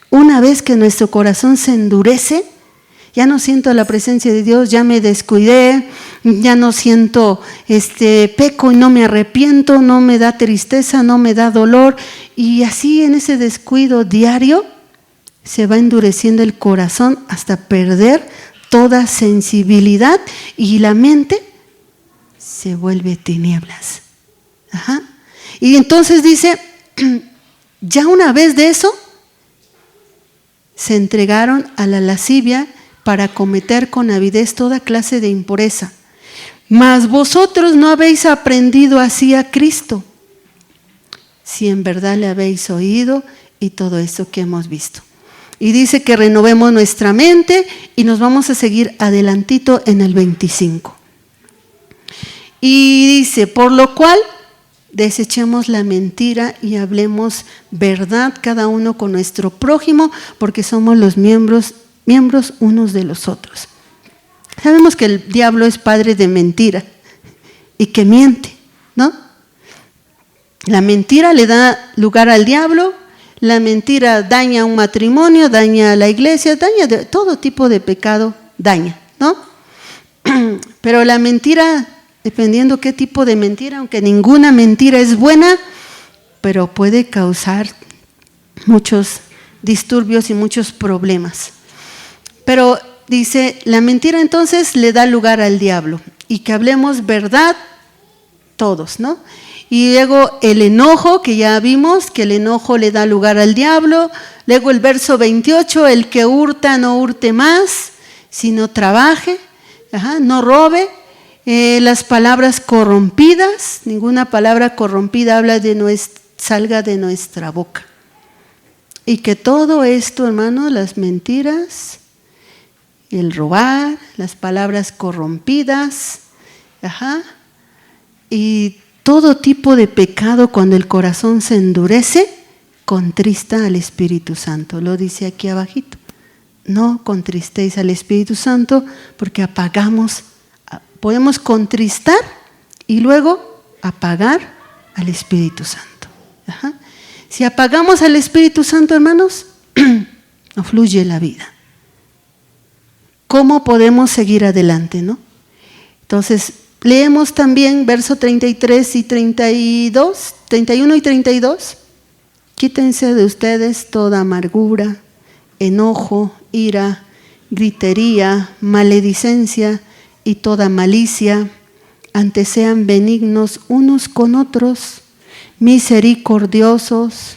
Una vez que nuestro corazón se endurece, ya no siento la presencia de Dios, ya me descuidé, ya no siento peco y no me arrepiento, no me da tristeza, no me da dolor. Y así en ese descuido diario se va endureciendo el corazón hasta perder toda sensibilidad y la mente se vuelve tinieblas. Ajá. Y entonces dice, ya una vez de eso, se entregaron a la lascivia para cometer con avidez toda clase de impureza. Mas vosotros no habéis aprendido así a Cristo, si en verdad le habéis oído y todo eso que hemos visto. Y dice que renovemos nuestra mente y nos vamos a seguir adelantito en el 25. Y dice, por lo cual desechemos la mentira y hablemos verdad cada uno con nuestro prójimo, porque somos los miembros unos de los otros. Sabemos que el diablo es padre de mentira y que miente, ¿no? La mentira le da lugar al diablo. La mentira daña un matrimonio, daña a la iglesia, daña de todo tipo de pecado, daña, ¿no? Pero la mentira, dependiendo qué tipo de mentira, aunque ninguna mentira es buena, pero puede causar muchos disturbios y muchos problemas. Pero dice, la mentira entonces le da lugar al diablo, y que hablemos verdad todos, ¿no? Y luego el enojo, que ya vimos que el enojo le da lugar al diablo. Luego el verso 28, el que hurta no hurte más, sino trabaje, no robe. Las palabras corrompidas, ninguna palabra corrompida salga de nuestra boca. Y que todo esto, hermano, las mentiras, el robar, las palabras corrompidas, y todo tipo de pecado, cuando el corazón se endurece, contrista al Espíritu Santo. Lo dice aquí abajito. No contristéis al Espíritu Santo, porque podemos contristar y luego apagar al Espíritu Santo. Si apagamos al Espíritu Santo, hermanos, no fluye la vida. ¿Cómo podemos seguir adelante, no? Entonces, leemos también verso 33 y 32, 31 y 32. Quítense de ustedes toda amargura, enojo, ira, gritería, maledicencia y toda malicia. Antes sean benignos unos con otros, misericordiosos,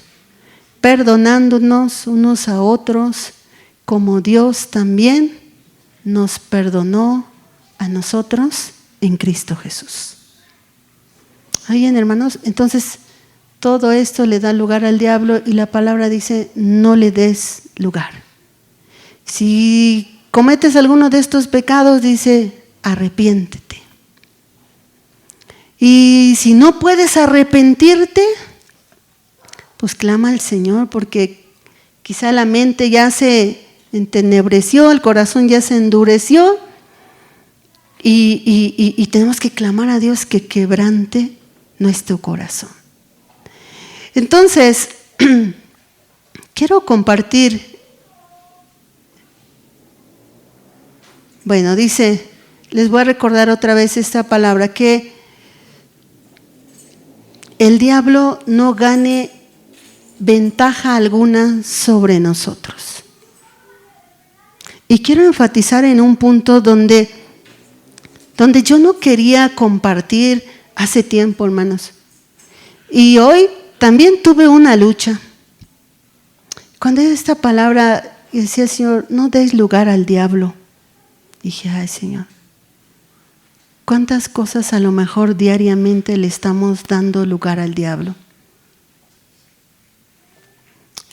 perdonándonos unos a otros, como Dios también nos perdonó a nosotros en Cristo Jesús. Oigan, hermanos, entonces todo esto le da lugar al diablo y la palabra dice, no le des lugar. Si cometes alguno de estos pecados, dice, arrepiéntete. Y si no puedes arrepentirte, pues clama al Señor, porque quizá la mente ya se entenebreció, el corazón ya se endureció y tenemos que clamar a Dios que quebrante nuestro corazón. Entonces, quiero compartir, bueno, dice, les voy a recordar otra vez esta palabra, que el diablo no gane ventaja alguna sobre nosotros. Y quiero enfatizar en un punto donde yo no quería compartir hace tiempo, hermanos. Y hoy también tuve una lucha. Cuando esta palabra decía el Señor, no des lugar al diablo. Dije, ay Señor, ¿cuántas cosas a lo mejor diariamente le estamos dando lugar al diablo?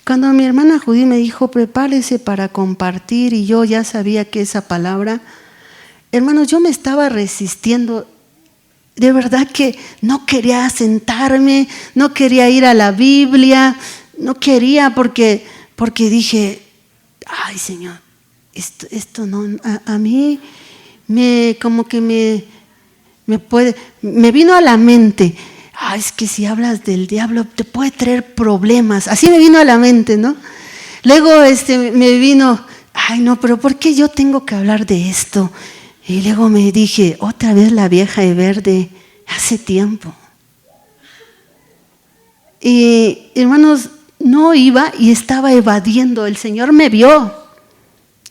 Cuando mi hermana Judy me dijo, prepárese para compartir, y yo ya sabía que esa palabra, hermanos, yo me estaba resistiendo. De verdad que no quería sentarme, no quería ir a la Biblia, no quería porque dije, ay Señor, esto no, a mí me vino a la mente, es que si hablas del diablo te puede traer problemas, así me vino a la mente, ¿no? Luego me vino, ay no, pero ¿por qué yo tengo que hablar de esto? Y luego me dije, otra vez la vieja de verde, hace tiempo. Y hermanos, no iba y estaba evadiendo. El Señor me vio.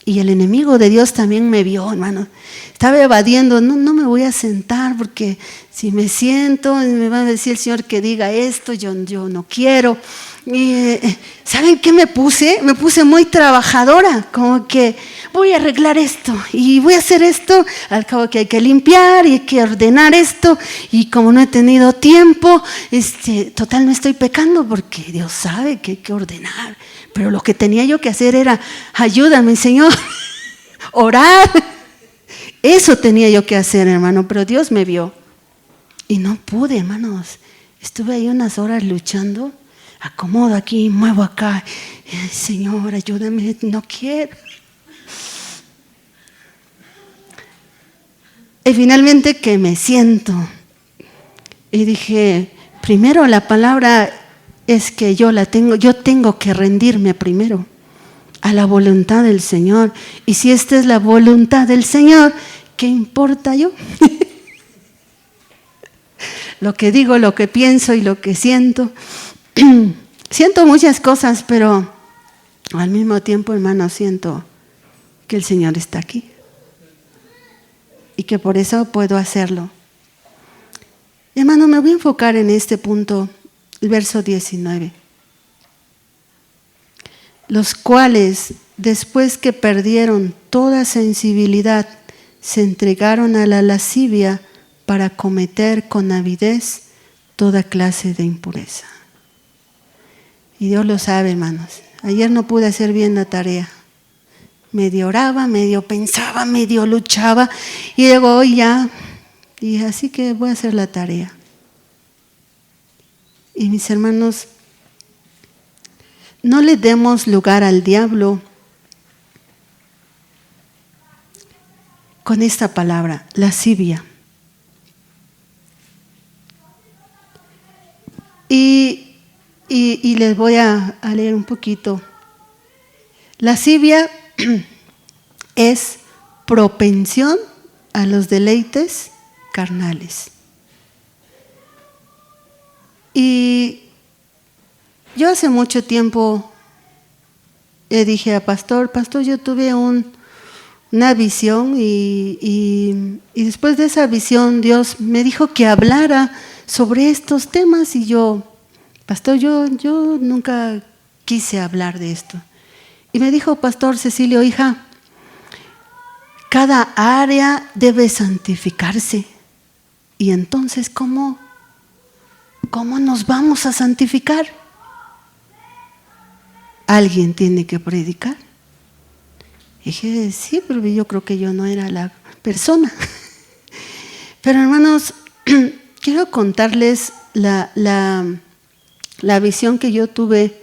Y el enemigo de Dios también me vio, hermanos. Estaba evadiendo, no me voy a sentar porque si me siento me va a decir el Señor que diga esto, yo no quiero. Y, ¿saben qué me puse? Me puse muy trabajadora, como que voy a arreglar esto y voy a hacer esto, al cabo que hay que limpiar y hay que ordenar esto, y como no he tenido tiempo, total no estoy pecando porque Dios sabe que hay que ordenar, pero lo que tenía yo que hacer era, ayúdame Señor, orar, eso tenía yo que hacer, hermano, pero Dios me vio y no pude, hermanos, estuve ahí unas horas luchando. Acomodo aquí, muevo acá. Señor, ayúdame, no quiero. Y finalmente que me siento. Y dije, primero la palabra es que yo tengo que rendirme primero a la voluntad del Señor. Y si esta es la voluntad del Señor, ¿qué importa yo? Lo que digo, lo que pienso y lo que siento. Siento muchas cosas, pero al mismo tiempo, hermano, siento que el Señor está aquí y que por eso puedo hacerlo. Hermano, me voy a enfocar en este punto, el verso 19. Los cuales, después que perdieron toda sensibilidad, se entregaron a la lascivia para cometer con avidez toda clase de impureza. Y Dios lo sabe, hermanos. Ayer no pude hacer bien la tarea. Medio oraba, medio pensaba, medio luchaba. Y luego hoy ya dije, así que voy a hacer la tarea. Y mis hermanos, no le demos lugar al diablo con esta palabra, lascivia. Y les voy a leer un poquito. Lascivia es propensión a los deleites carnales. Y yo hace mucho tiempo le dije a pastor, yo tuve una visión y después de esa visión Dios me dijo que hablara sobre estos temas y yo, pastor, yo nunca quise hablar de esto. Y me dijo, pastor Cecilio, hija, cada área debe santificarse. Y entonces, ¿cómo nos vamos a santificar? Alguien tiene que predicar. Y dije, sí, pero yo creo que yo no era la persona. Pero hermanos, quiero contarles la visión que yo tuve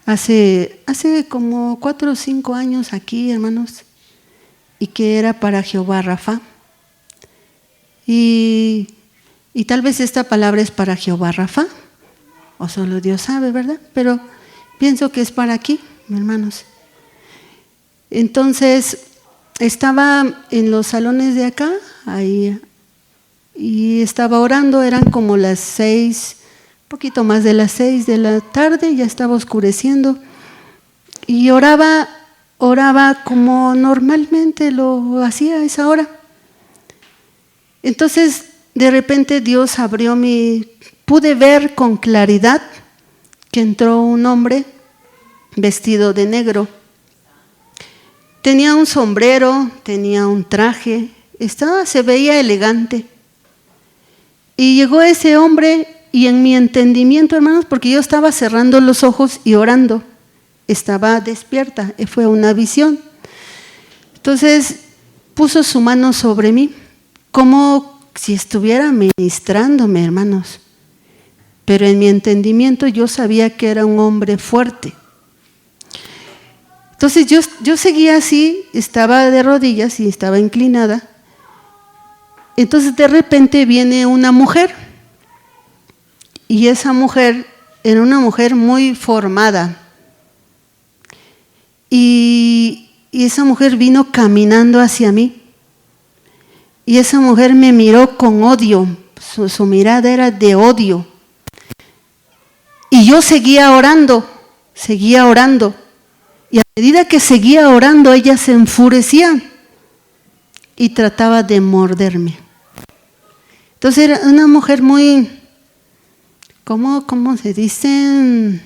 hace como 4 o 5 años aquí, hermanos, y que era para Jehová Rafa. Y tal vez esta palabra es para Jehová Rafa, o solo Dios sabe, ¿verdad? Pero pienso que es para aquí, hermanos. Entonces, estaba en los salones de acá, ahí, y estaba orando, eran como las 6, un poquito más de las 6 de la tarde, ya estaba oscureciendo, y oraba como normalmente lo hacía a esa hora. Entonces, de repente Dios abrió pude ver con claridad que entró un hombre vestido de negro. Tenía un sombrero, tenía un traje, se veía elegante. Y llegó ese hombre y en mi entendimiento, hermanos, porque yo estaba cerrando los ojos y orando, estaba despierta, fue una visión. Entonces puso su mano sobre mí, como si estuviera ministrándome, hermanos. Pero en mi entendimiento yo sabía que era un hombre fuerte. Entonces yo seguía así, estaba de rodillas y estaba inclinada. Entonces de repente viene una mujer. Y esa mujer era una mujer muy formada. Y esa mujer vino caminando hacia mí. Y esa mujer me miró con odio. Su mirada era de odio. Y yo seguía orando. Y a medida que seguía orando, ella se enfurecía y trataba de morderme. Entonces era una mujer muy, ¿cómo se dice?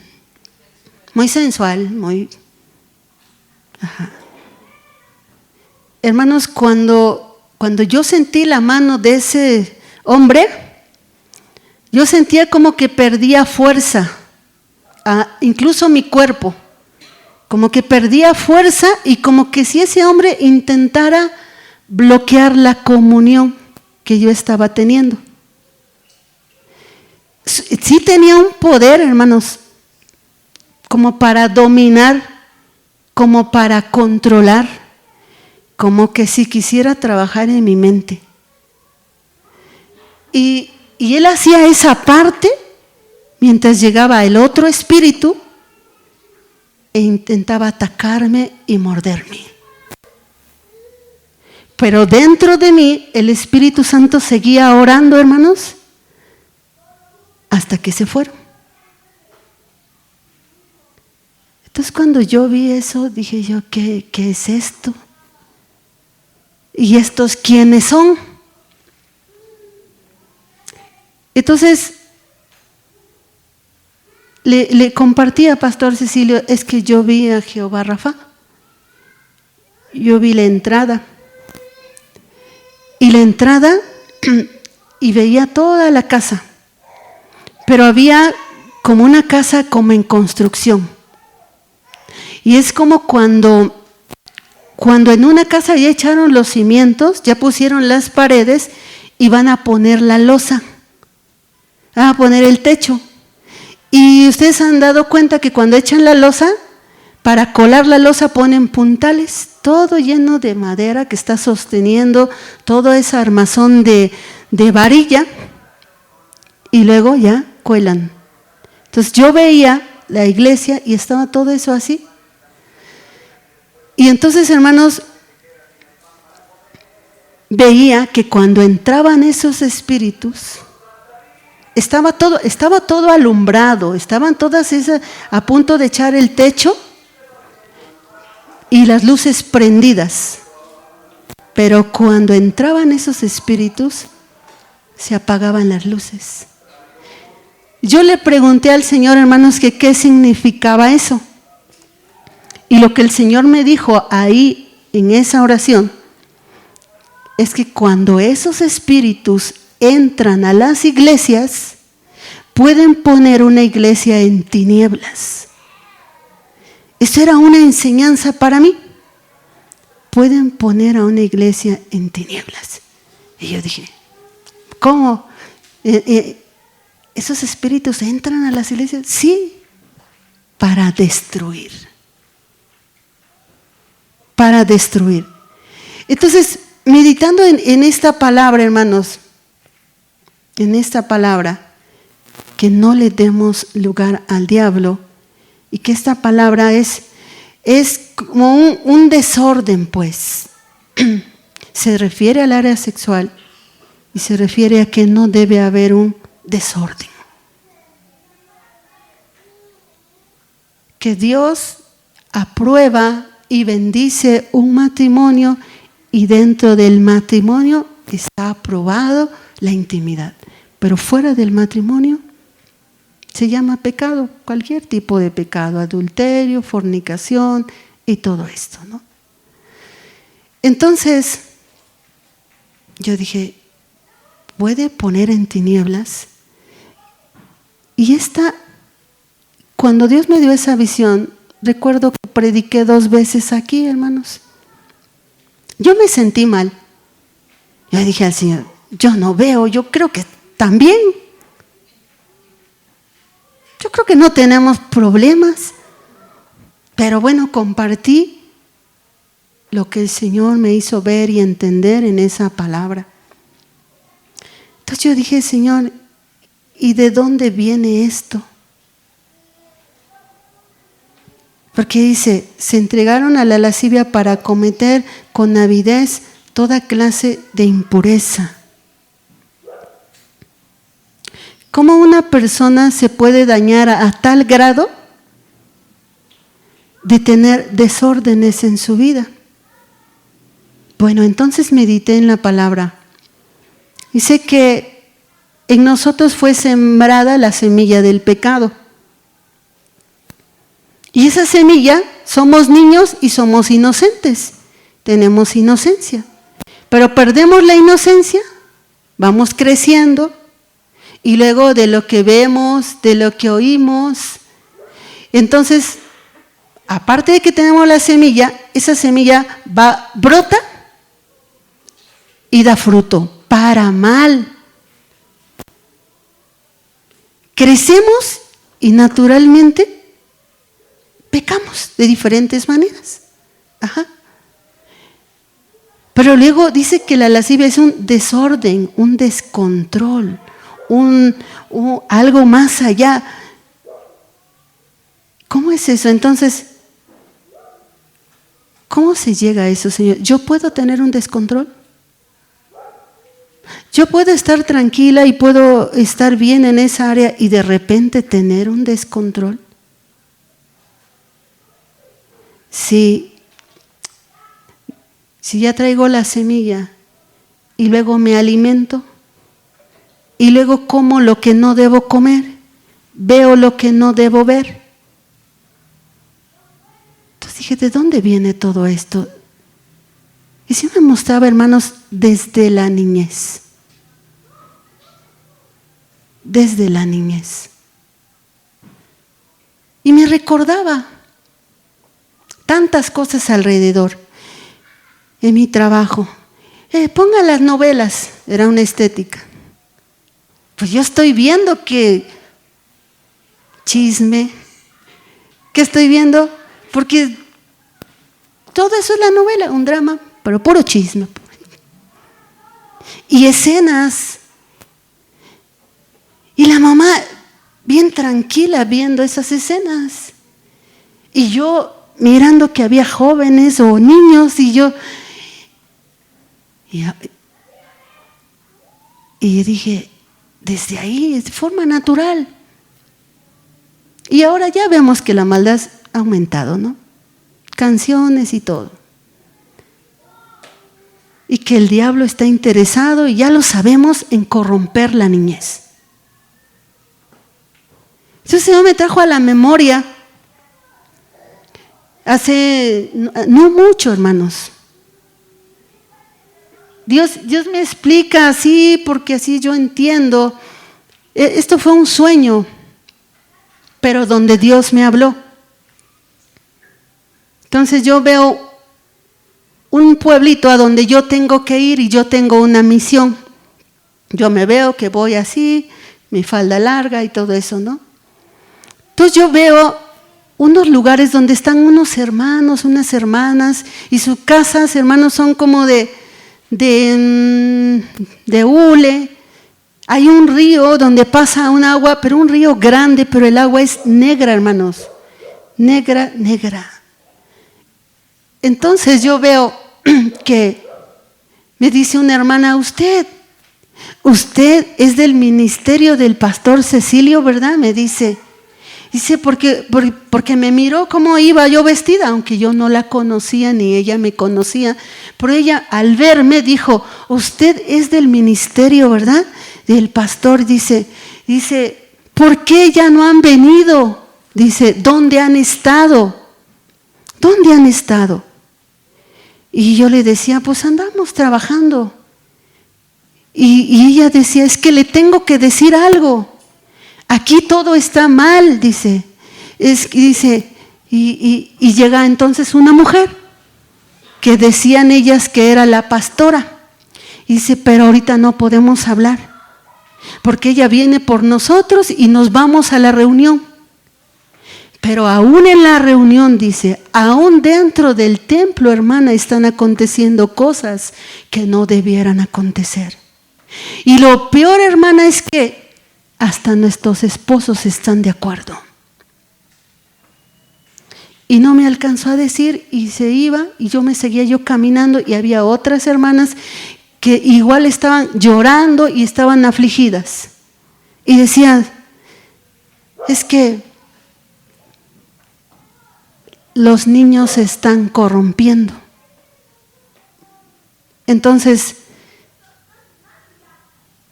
Muy sensual, muy... Ajá. Hermanos, cuando yo sentí la mano de ese hombre, yo sentía como que perdía fuerza, incluso mi cuerpo. Como que perdía fuerza y como que si ese hombre intentara bloquear la comunión que yo estaba teniendo. Sí tenía un poder, hermanos, como para dominar, como para controlar, como que si quisiera trabajar en mi mente. Y él hacía esa parte mientras llegaba el otro espíritu e intentaba atacarme y morderme. Pero dentro de mí el Espíritu Santo seguía orando, hermanos, hasta que se fueron. Entonces cuando yo vi eso, dije yo, ¿qué es esto? ¿Y estos quiénes son? Entonces le compartí a Pastor Cecilio, es que yo vi a Jehová Rafa, yo vi la entrada, y veía toda la casa, pero había como una casa como en construcción, y es como cuando en una casa ya echaron los cimientos, ya pusieron las paredes y van a poner la losa, van a poner el techo. Y ustedes han dado cuenta que cuando echan la losa, para colar la losa ponen puntales, todo lleno de madera que está sosteniendo todo ese armazón de varilla, y luego ya cuelan. Entonces yo veía la iglesia y estaba todo eso así. Y entonces, hermanos, veía que cuando entraban esos espíritus, estaba todo alumbrado, estaban todas esas a punto de echar el techo y las luces prendidas. Pero cuando entraban esos espíritus, se apagaban las luces. Yo le pregunté al Señor, hermanos, que qué significaba eso. Y lo que el Señor me dijo ahí en esa oración es que cuando esos espíritus entran a las iglesias, pueden poner una iglesia en tinieblas. Eso era una enseñanza para mí. Pueden poner a una iglesia en tinieblas. Y yo dije, ¿cómo? ¿Esos espíritus entran a las iglesias? Sí, para destruir. Para destruir. Entonces, meditando en esta palabra, hermanos, en esta palabra, que no le demos lugar al diablo y que esta palabra es como un desorden, pues. Se refiere al área sexual y se refiere a que no debe haber un desorden. Que Dios aprueba y bendice un matrimonio y dentro del matrimonio está aprobado la intimidad. Pero fuera del matrimonio se llama pecado, cualquier tipo de pecado, adulterio, fornicación y todo esto, ¿no? Entonces, yo dije, ¿puede poner en tinieblas? Y cuando Dios me dio esa visión, recuerdo que prediqué 2 veces aquí, hermanos. Yo me sentí mal. Yo dije al Señor, yo no veo, yo creo que también. Yo creo que no tenemos problemas. Pero bueno, compartí lo que el Señor me hizo ver y entender en esa palabra. Entonces yo dije, Señor, ¿y de dónde viene esto? Porque dice, se entregaron a la lascivia para cometer con avidez toda clase de impureza. ¿Cómo una persona se puede dañar a tal grado de tener desórdenes en su vida? Bueno, entonces medité en la palabra. Dice que en nosotros fue sembrada la semilla del pecado. Y esa semilla, somos niños y somos inocentes. Tenemos inocencia. Pero perdemos la inocencia, vamos creciendo. Y luego de lo que vemos, de lo que oímos, entonces, aparte de que tenemos la semilla, esa semilla brota y da fruto, para mal. Crecemos y naturalmente pecamos de diferentes maneras. Ajá. Pero luego dice que la lascivia es un desorden, un descontrol. Algo más allá. ¿Cómo es eso? Entonces, ¿cómo se llega a eso, Señor? ¿Yo puedo tener un descontrol? ¿Yo puedo estar tranquila y puedo estar bien en esa área y de repente tener un descontrol? Si ya traigo la semilla y luego me alimento, y luego como lo que no debo comer, veo lo que no debo ver. Entonces dije, ¿de dónde viene todo esto? Y sí me mostraba, hermanos, desde la niñez. Desde la niñez. Y me recordaba tantas cosas alrededor. En mi trabajo. Ponga las novelas, era una estética. Pues yo estoy viendo que chisme, ¿qué estoy viendo? Porque todo eso es la novela, un drama, pero puro chisme. Y escenas. Y la mamá bien tranquila viendo esas escenas. Y yo mirando que había jóvenes o niños y Y dije, desde ahí, de forma natural. Y ahora ya vemos que la maldad ha aumentado, ¿no? Canciones y todo. Y que el diablo está interesado, y ya lo sabemos, en corromper la niñez. Entonces el Señor me trajo a la memoria, hace no mucho, hermanos. Dios me explica así, porque así yo entiendo. Esto fue un sueño, pero donde Dios me habló. Entonces yo veo un pueblito a donde yo tengo que ir y yo tengo una misión. Yo me veo que voy así, mi falda larga y todo eso, ¿no? Entonces yo veo unos lugares donde están unos hermanos, unas hermanas, y sus casas, hermanos, son como de hule. Hay un río donde pasa un agua, pero un río grande, pero el agua es negra, hermanos. Negra. Entonces yo veo que me dice una hermana, usted es del ministerio del pastor Cecilio, ¿verdad? Me dice, porque me miró cómo iba yo vestida, aunque yo no la conocía ni ella me conocía, pero ella al verme dijo, usted es del ministerio, ¿verdad? Del pastor. Dice, ¿por qué ya no han venido? Dice, ¿dónde han estado? ¿Dónde han estado? Y yo le decía, pues andamos trabajando. Y ella decía, es que le tengo que decir algo. Aquí todo está mal, dice. Y llega entonces una mujer que decían ellas que era la pastora. Y dice, pero ahorita no podemos hablar, porque ella viene por nosotros y nos vamos a la reunión. Pero aún en la reunión, dice, aún dentro del templo, hermana, están aconteciendo cosas que no debieran acontecer. Y lo peor, hermana, es que hasta nuestros esposos están de acuerdo. Y no me alcanzó a decir, y se iba, y yo me seguía caminando, y había otras hermanas que igual estaban llorando y estaban afligidas. Y decían, es que los niños se están corrompiendo. Entonces,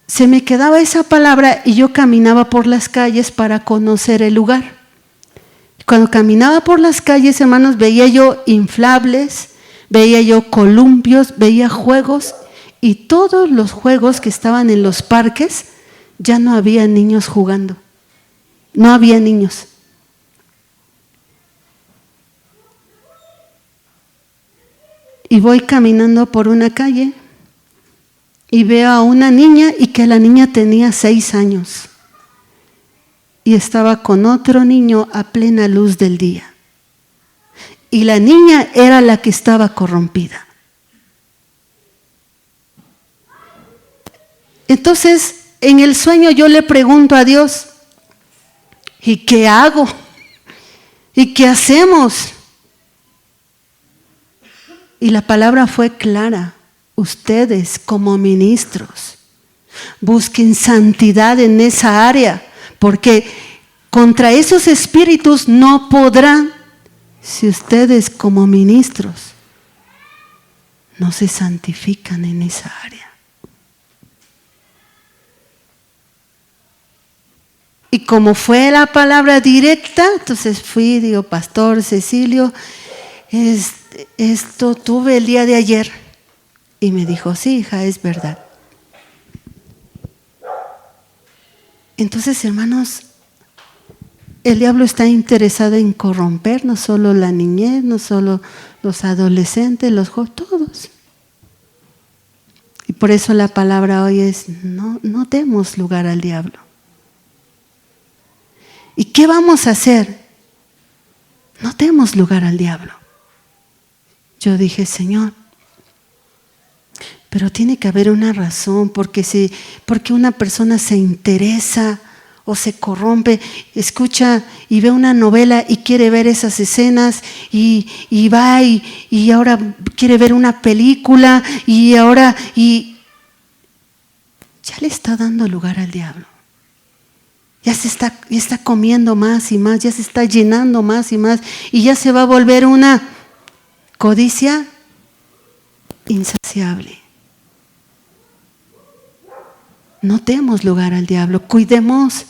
se me quedaba esa palabra y yo caminaba por las calles para conocer el lugar. Cuando caminaba por las calles, hermanos, veía yo inflables, veía yo columpios, veía juegos, y todos los juegos que estaban en los parques, ya no había niños jugando. No había niños. Y voy caminando por una calle y veo a una niña, y que la niña tenía 6 años y estaba con otro niño a plena luz del día. Y la niña era la que estaba corrompida. Entonces, en el sueño yo le pregunto a Dios, ¿y qué hago? ¿Y qué hacemos? Y la palabra fue clara. Ustedes como ministros busquen santidad en esa área, porque contra esos espíritus no podrán si ustedes como ministros no se santifican en esa área. Y como fue la palabra directa, entonces fui, digo, Pastor Cecilio, esto tuve el día de ayer. Y me dijo, sí, hija, es verdad. Entonces, hermanos, el diablo está interesado en corromper no solo la niñez, no solo los adolescentes, los jóvenes, todos. Y por eso la palabra hoy es, no demos lugar al diablo. ¿Y qué vamos a hacer? No demos lugar al diablo. Yo dije, Señor, pero tiene que haber una razón, porque una persona se interesa o se corrompe, escucha y ve una novela y quiere ver esas escenas y va y ahora quiere ver una película y ya le está dando lugar al diablo. Ya está comiendo más y más, ya se está llenando más y más, y ya se va a volver una codicia insaciable. No demos lugar al diablo, cuidemos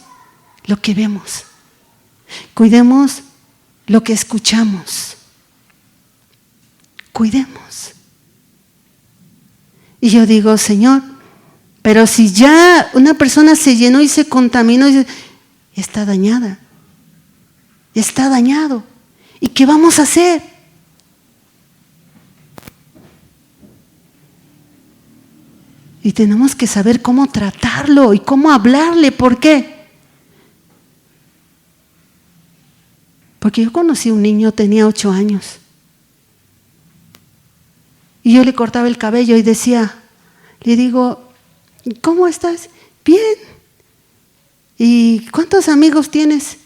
lo que vemos, cuidemos lo que escuchamos, cuidemos. Y yo digo, Señor, pero si ya una persona se llenó y se contaminó, está dañada, está dañado, ¿y qué vamos a hacer? Y tenemos que saber cómo tratarlo y cómo hablarle. ¿Por qué? Porque yo conocí a un niño, tenía 8 años. Y yo le cortaba el cabello y decía, le digo, ¿cómo estás? Bien. ¿Y cuántos amigos tienes?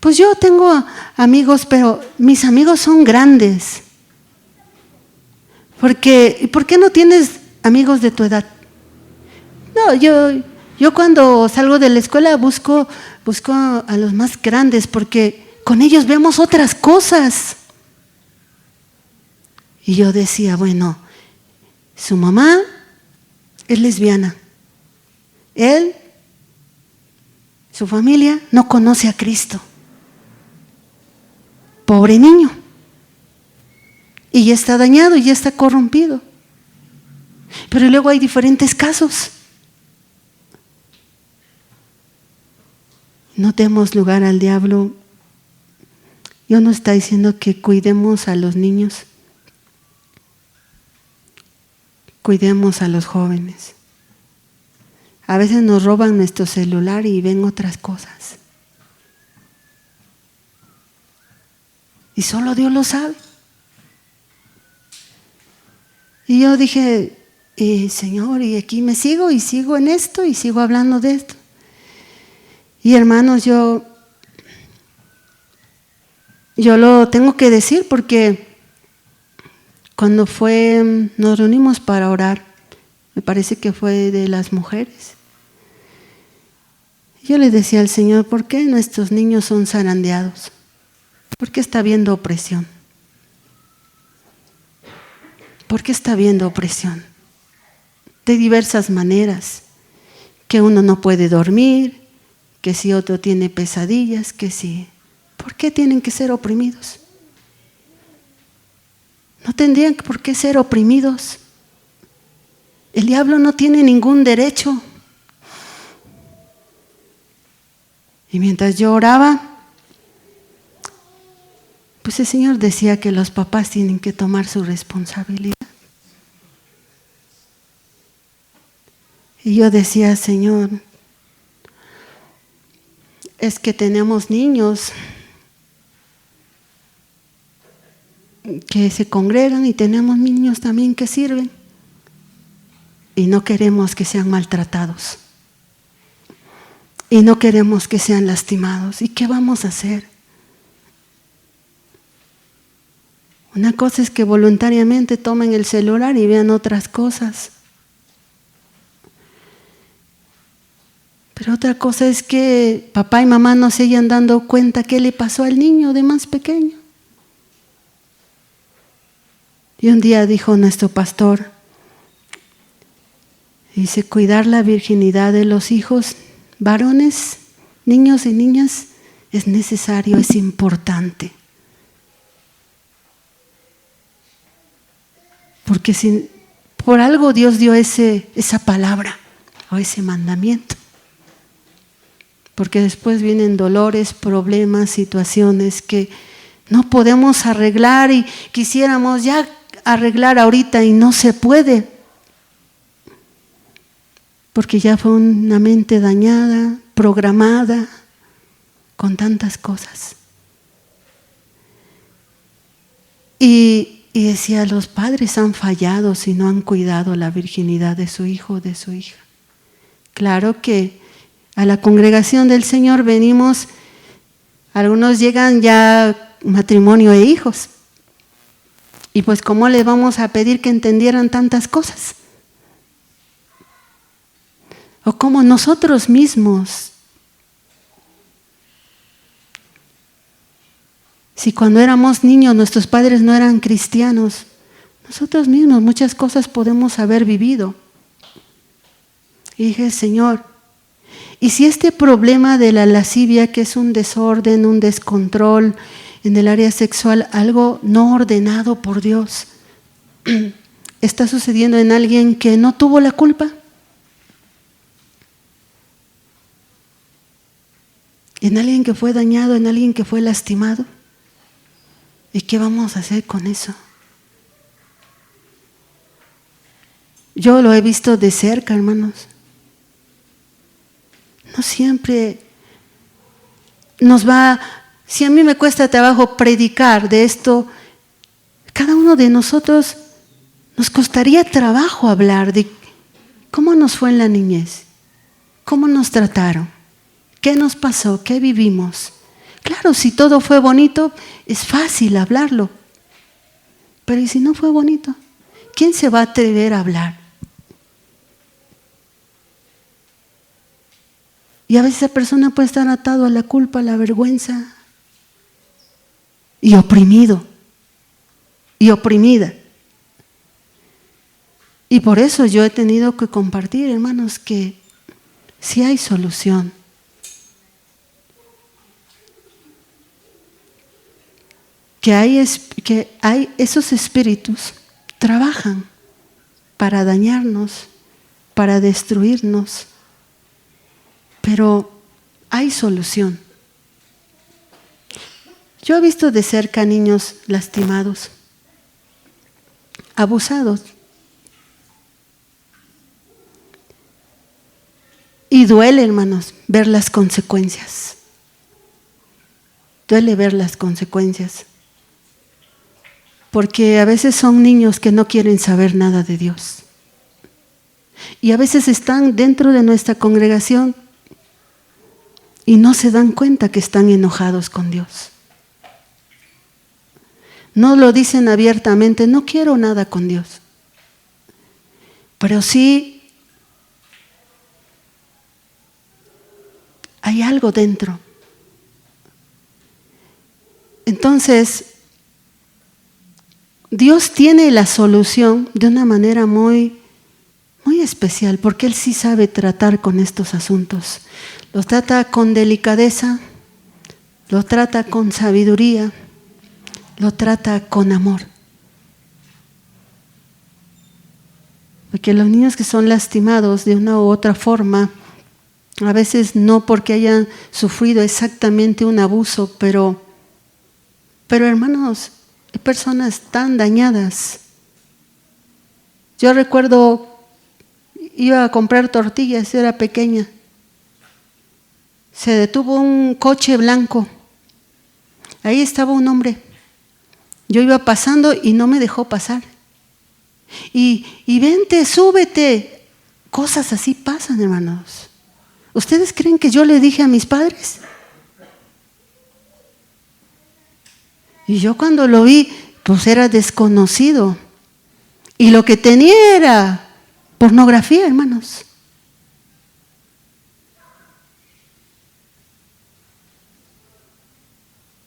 Pues yo tengo amigos, pero mis amigos son grandes. ¿Por qué no tienes amigos de tu edad? No, yo cuando salgo de la escuela busco a los más grandes porque con ellos vemos otras cosas. Y yo decía, bueno, su mamá es lesbiana. Él, su familia, no conoce a Cristo. Pobre niño. Y ya está dañado, y ya está corrompido. Pero luego hay diferentes casos. No demos lugar al diablo. Dios nos está diciendo que cuidemos a los niños. Cuidemos a los jóvenes. A veces nos roban nuestro celular y ven otras cosas. Y solo Dios lo sabe. Y yo dije, Señor, y aquí me sigo y sigo en esto y sigo hablando de esto. Y hermanos, yo lo tengo que decir porque cuando nos reunimos para orar, me parece que fue de las mujeres. Yo le decía al Señor, ¿por qué nuestros niños son zarandeados? ¿Por qué está habiendo opresión? ¿Por qué está habiendo opresión? De diversas maneras, que uno no puede dormir, que si otro tiene pesadillas, que si... ¿Por qué tienen que ser oprimidos? No tendrían por qué ser oprimidos. El diablo no tiene ningún derecho. Y mientras yo oraba, pues el Señor decía que los papás tienen que tomar su responsabilidad. Y yo decía, Señor, es que tenemos niños que se congregan y tenemos niños también que sirven y no queremos que sean maltratados y no queremos que sean lastimados. ¿Y qué vamos a hacer? Una cosa es que voluntariamente tomen el celular y vean otras cosas. Pero otra cosa es que papá y mamá no se hayan dado cuenta qué le pasó al niño de más pequeño. Y un día dijo nuestro pastor, dice, cuidar la virginidad de los hijos, varones, niños y niñas, es necesario, es importante. Porque por algo Dios dio esa palabra o ese mandamiento. Porque después vienen dolores, problemas, situaciones que no podemos arreglar y quisiéramos ya arreglar ahorita y no se puede. Porque ya fue una mente dañada, programada, con tantas cosas. Y decía, los padres han fallado si no han cuidado la virginidad de su hijo o de su hija. Claro que a la congregación del Señor venimos, algunos llegan ya matrimonio e hijos. Y pues ¿cómo les vamos a pedir que entendieran tantas cosas? O como nosotros mismos. Si cuando éramos niños nuestros padres no eran cristianos, nosotros mismos muchas cosas podemos haber vivido. Y dije, Señor, y si este problema de la lascivia, que es un desorden, un descontrol en el área sexual, algo no ordenado por Dios, está sucediendo en alguien que no tuvo la culpa, en alguien que fue dañado, en alguien que fue lastimado, ¿y qué vamos a hacer con eso? Yo lo he visto de cerca, hermanos. No siempre nos va, si a mí me cuesta trabajo predicar de esto, cada uno de nosotros nos costaría trabajo hablar de cómo nos fue en la niñez, cómo nos trataron, qué nos pasó, qué vivimos. Claro, si todo fue bonito, es fácil hablarlo. Pero ¿y si no fue bonito? ¿Quién se va a atrever a hablar? Y a veces esa persona puede estar atado a la culpa, a la vergüenza, y oprimido, y oprimida. Y por eso yo he tenido que compartir, hermanos, que sí hay solución. Que hay esos espíritus trabajan para dañarnos, para destruirnos, pero hay solución. Yo he visto de cerca niños lastimados, abusados. Y duele, hermanos, ver las consecuencias. Duele ver las consecuencias. Porque a veces son niños que no quieren saber nada de Dios. Y a veces están dentro de nuestra congregación y no se dan cuenta que están enojados con Dios. No lo dicen abiertamente, no quiero nada con Dios. Pero sí hay algo dentro. Entonces, Dios tiene la solución de una manera muy especial, porque Él sí sabe tratar con estos asuntos. Los trata con delicadeza, los trata con sabiduría, lo trata con amor. Porque los niños que son lastimados de una u otra forma, a veces no porque hayan sufrido exactamente un abuso, pero hermanos, hay personas tan dañadas. Yo recuerdo, iba a comprar tortillas, era pequeña. Se detuvo un coche blanco. Ahí estaba un hombre. Yo iba pasando y no me dejó pasar. Y vente, súbete. Cosas así pasan, hermanos. ¿Ustedes creen que yo le dije a mis padres? Y yo cuando lo vi, pues era desconocido. Y lo que tenía era pornografía, hermanos.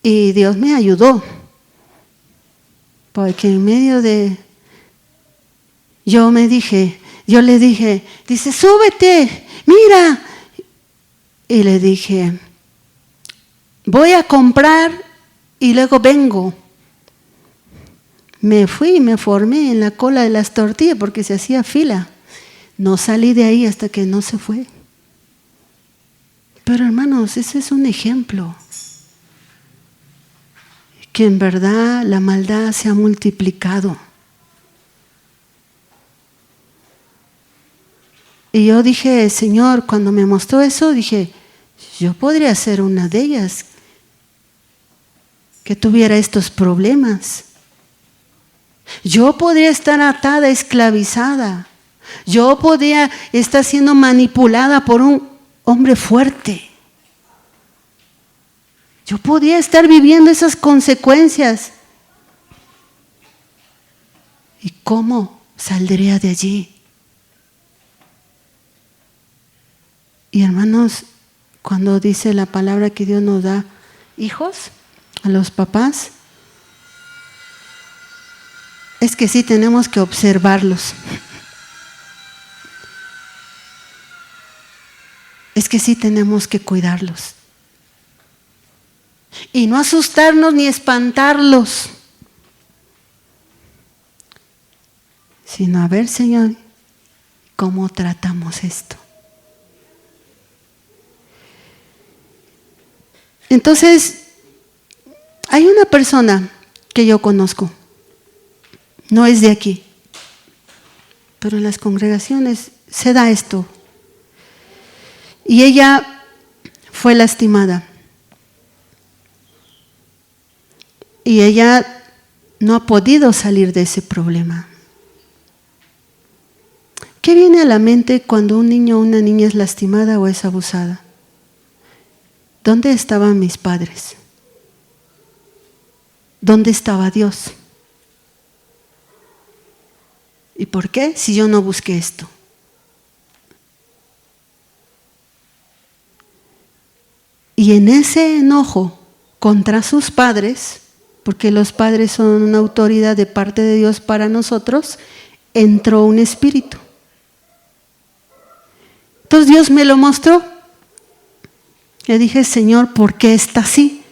Y Dios me ayudó. Porque en medio de... yo le dije, dice, súbete, mira. Y le dije, voy a comprar y luego vengo. Me fui y me formé en la cola de las tortillas porque se hacía fila. No salí de ahí hasta que no se fue. Pero hermanos, ese es un ejemplo. Que en verdad la maldad se ha multiplicado. Y yo dije, Señor, cuando me mostró eso, dije, yo podría ser una de ellas que tuviera estos problemas. Yo podría estar atada, esclavizada. Yo podría estar siendo manipulada por un hombre fuerte. Yo podía estar viviendo esas consecuencias. ¿Y cómo saldría de allí? Y hermanos, cuando dice la palabra que Dios nos da hijos a los papás, es que sí tenemos que observarlos. Es que sí tenemos que cuidarlos. Y no asustarnos ni espantarlos, sino a ver, Señor, ¿cómo tratamos esto? Entonces, hay una persona que yo conozco, no es de aquí, pero en las congregaciones se da esto. Y ella fue lastimada. Y ella no ha podido salir de ese problema. ¿Qué viene a la mente cuando un niño o una niña es lastimada o es abusada? ¿Dónde estaban mis padres? ¿Dónde estaba Dios? ¿Y por qué? Si yo no busqué esto. Y en ese enojo contra sus padres, porque los padres son una autoridad de parte de Dios para nosotros, entró un espíritu. Entonces Dios me lo mostró. Le dije, Señor, ¿por qué está así?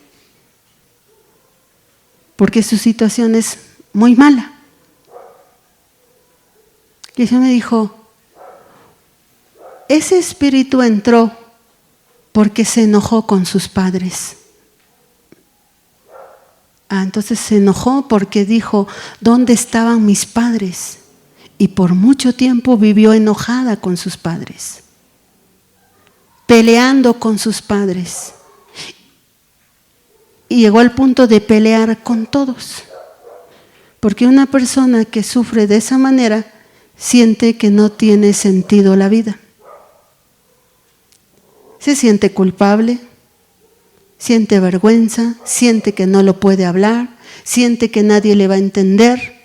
Porque su situación es muy mala. Y Dios me dijo, ese espíritu entró porque se enojó con sus padres. Entonces se enojó porque dijo, ¿dónde estaban mis padres? Y por mucho tiempo vivió enojada con sus padres, peleando con sus padres. Y llegó al punto de pelear con todos. Porque una persona que sufre de esa manera siente que no tiene sentido la vida. Se siente culpable, siente vergüenza, siente que no lo puede hablar, siente que nadie le va a entender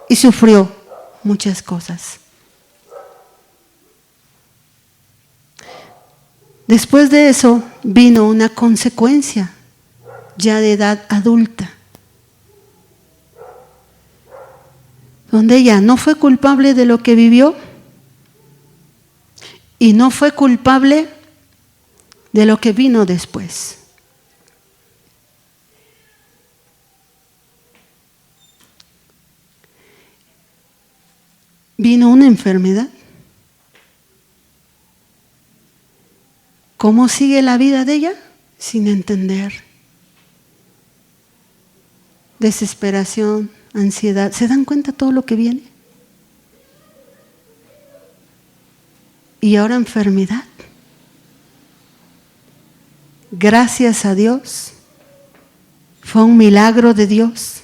y sufrió muchas cosas. Después de eso vino una consecuencia ya de edad adulta, donde ella no fue culpable de lo que vivió y no fue culpable de lo que vino después. Vino una enfermedad. ¿Cómo sigue la vida de ella? Sin entender. Desesperación, ansiedad. ¿Se dan cuenta todo lo que viene? Y ahora enfermedad. Gracias a Dios, fue un milagro de Dios,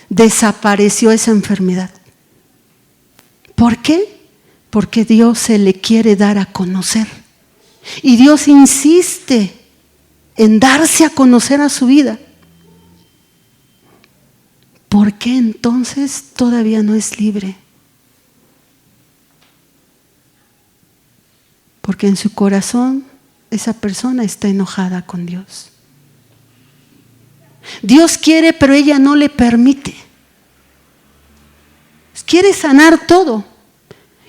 desapareció esa enfermedad. ¿Por qué? Porque Dios se le quiere dar a conocer. Y Dios insiste en darse a conocer a su vida. ¿Por qué entonces todavía no es libre? Porque en su corazón esa persona está enojada con Dios. Dios quiere, pero ella no le permite. Quiere sanar todo.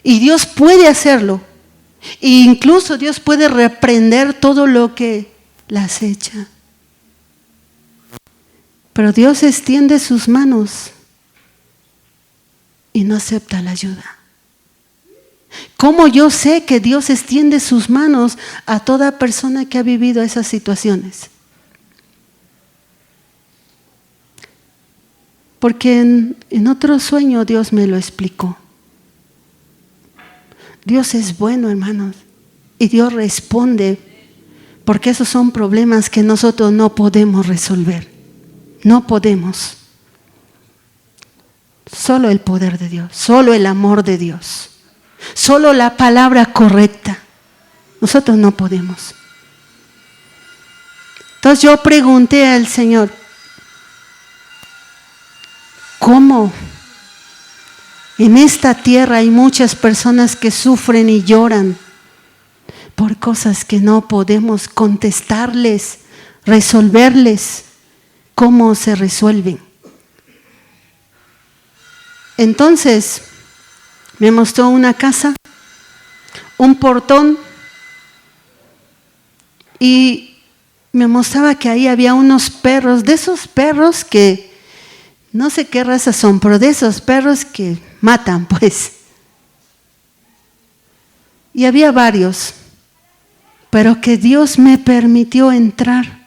Y Dios puede hacerlo. E incluso Dios puede reprender todo lo que la acecha. Pero Dios extiende sus manos y no acepta la ayuda. ¿Cómo yo sé que Dios extiende sus manos a toda persona que ha vivido esas situaciones? Porque en otro sueño Dios me lo explicó. Dios es bueno, hermanos, y Dios responde, porque esos son problemas que nosotros no podemos resolver. No podemos. Solo el poder de Dios, solo el amor de Dios, solo la palabra correcta. Nosotros no podemos. Entonces yo pregunté al Señor, ¿cómo? En esta tierra hay muchas personas que sufren y lloran, por cosas que no podemos contestarles, resolverles. ¿Cómo se resuelven? Entonces, me mostró una casa, un portón, y me mostraba que ahí había unos perros, de esos perros que, no sé qué raza son, pero de esos perros que matan, pues. Y había varios, pero que Dios me permitió entrar.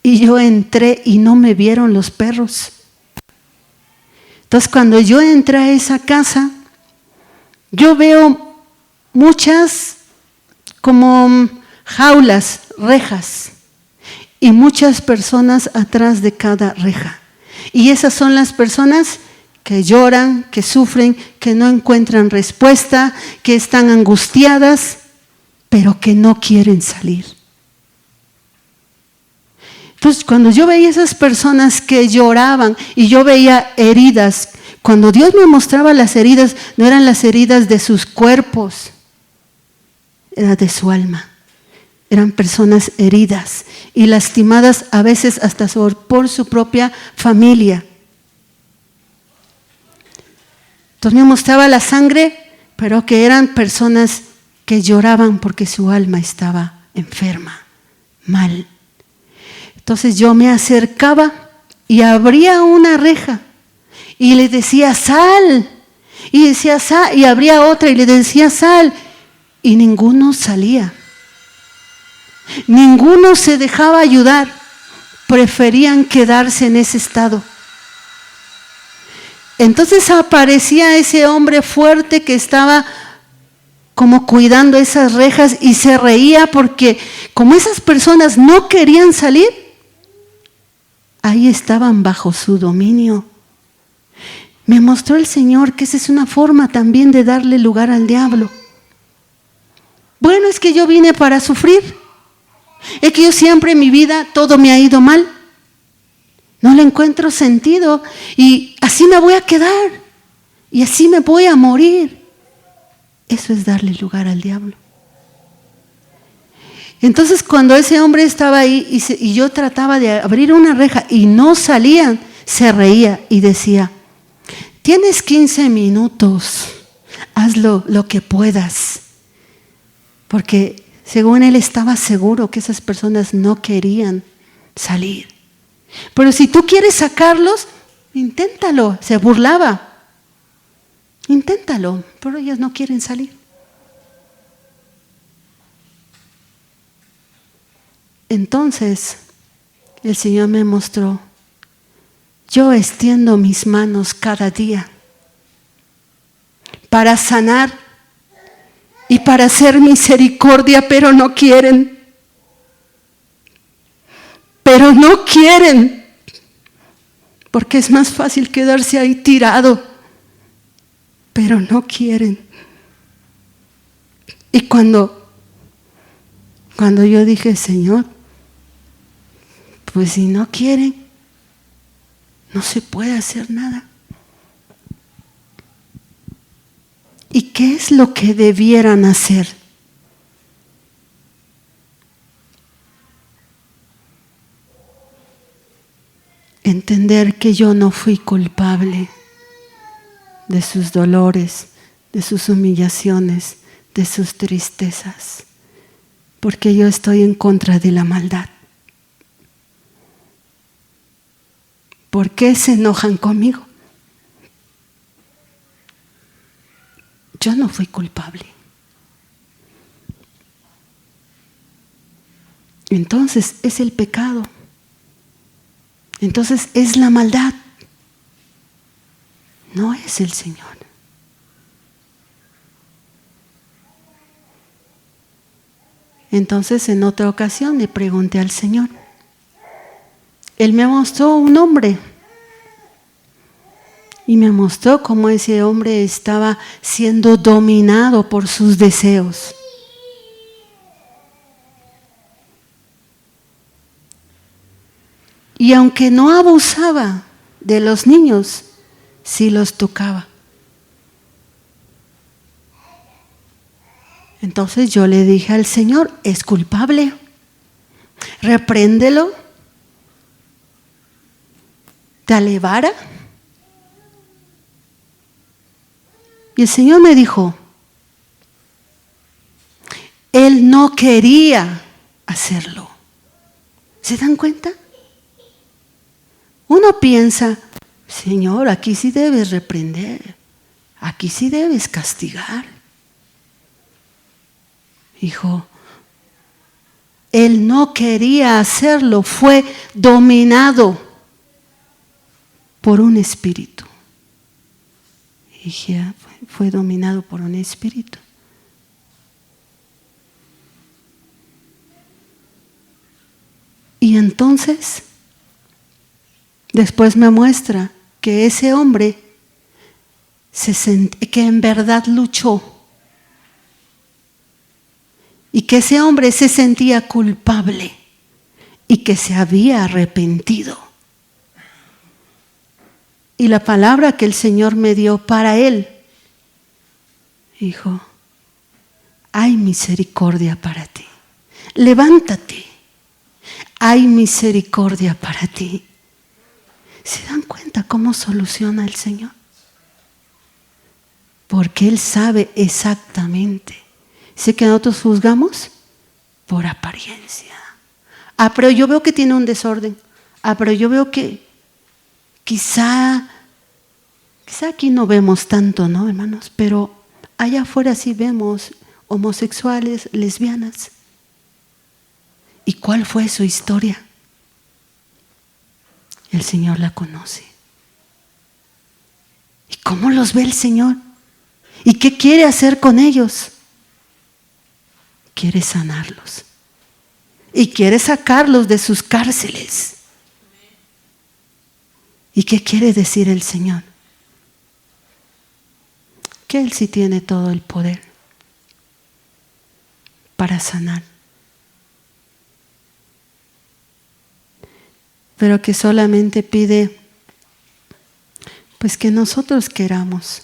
Y yo entré y no me vieron los perros. Entonces, cuando yo entré a esa casa, yo veo muchas como jaulas, rejas, y muchas personas atrás de cada reja. Y esas son las personas que lloran, que sufren, que no encuentran respuesta, que están angustiadas, pero que no quieren salir. Entonces, cuando yo veía esas personas que lloraban y yo veía heridas, cuando Dios me mostraba las heridas, no eran las heridas de sus cuerpos, era de su alma. Eran personas heridas y lastimadas a veces hasta por su propia familia. Entonces me mostraba la sangre, pero que eran personas que lloraban porque su alma estaba enferma, mal. Entonces yo me acercaba y abría una reja y le decía, sal. Y decía, sal. Y abría otra y le decía, sal. Y ninguno salía. Ninguno se dejaba ayudar. Preferían quedarse en ese estado. Entonces aparecía ese hombre fuerte que estaba como cuidando esas rejas y se reía porque como esas personas no querían salir, ahí estaban bajo su dominio. Me mostró el Señor que esa es una forma también de darle lugar al diablo. Bueno, es que yo vine para sufrir. Es que yo siempre en mi vida todo me ha ido mal. No le encuentro sentido y así me voy a quedar y así me voy a morir. Eso es darle lugar al diablo. Entonces cuando ese hombre estaba ahí y yo trataba de abrir una reja y no salían, se reía y decía, tienes 15 minutos, hazlo lo que puedas. Porque según él estaba seguro que esas personas no querían salir. Pero si tú quieres sacarlos, inténtalo. Se burlaba. Inténtalo, pero ellos no quieren salir. Entonces, el Señor me mostró, yo extiendo mis manos cada día para sanar y para hacer misericordia, pero no quieren. Pero no quieren, porque es más fácil quedarse ahí tirado, pero no quieren. Y cuando yo dije, Señor, pues si no quieren, no se puede hacer nada. ¿Y qué es lo que debieran hacer? Entender que yo no fui culpable de sus dolores, de sus humillaciones, de sus tristezas, porque yo estoy en contra de la maldad. ¿Por qué se enojan conmigo? Yo no fui culpable. Entonces es el pecado. Entonces es la maldad. No es el Señor. Entonces en otra ocasión le pregunté al Señor. Él me mostró un hombre. Y me mostró cómo ese hombre estaba siendo dominado por sus deseos. Y aunque no abusaba de los niños, sí los tocaba. Entonces yo le dije al Señor, es culpable, repréndelo, dale vara. Y el Señor me dijo, él no quería hacerlo. ¿Se dan cuenta? Uno piensa, Señor, aquí sí debes reprender, aquí sí debes castigar. Dijo, él no quería hacerlo, fue dominado por un espíritu. Y dije, fue dominado por un espíritu. Y entonces, después me muestra que ese hombre que en verdad luchó y que ese hombre se sentía culpable y que se había arrepentido. Y la palabra que el Señor me dio para él, dijo, hay misericordia para ti, levántate, hay misericordia para ti. ¿Se dan cuenta cómo soluciona el Señor? Porque Él sabe exactamente. Sé que nosotros juzgamos por apariencia. Pero yo veo que tiene un desorden. Pero yo veo que quizá aquí no vemos tanto, ¿no, hermanos? Pero allá afuera sí vemos homosexuales, lesbianas. ¿Y cuál fue su historia? El Señor la conoce. ¿Y cómo los ve el Señor? ¿Y qué quiere hacer con ellos? Quiere sanarlos. Y quiere sacarlos de sus cárceles. ¿Y qué quiere decir el Señor? Que Él sí tiene todo el poder para sanar. Pero que solamente pide, pues que nosotros queramos.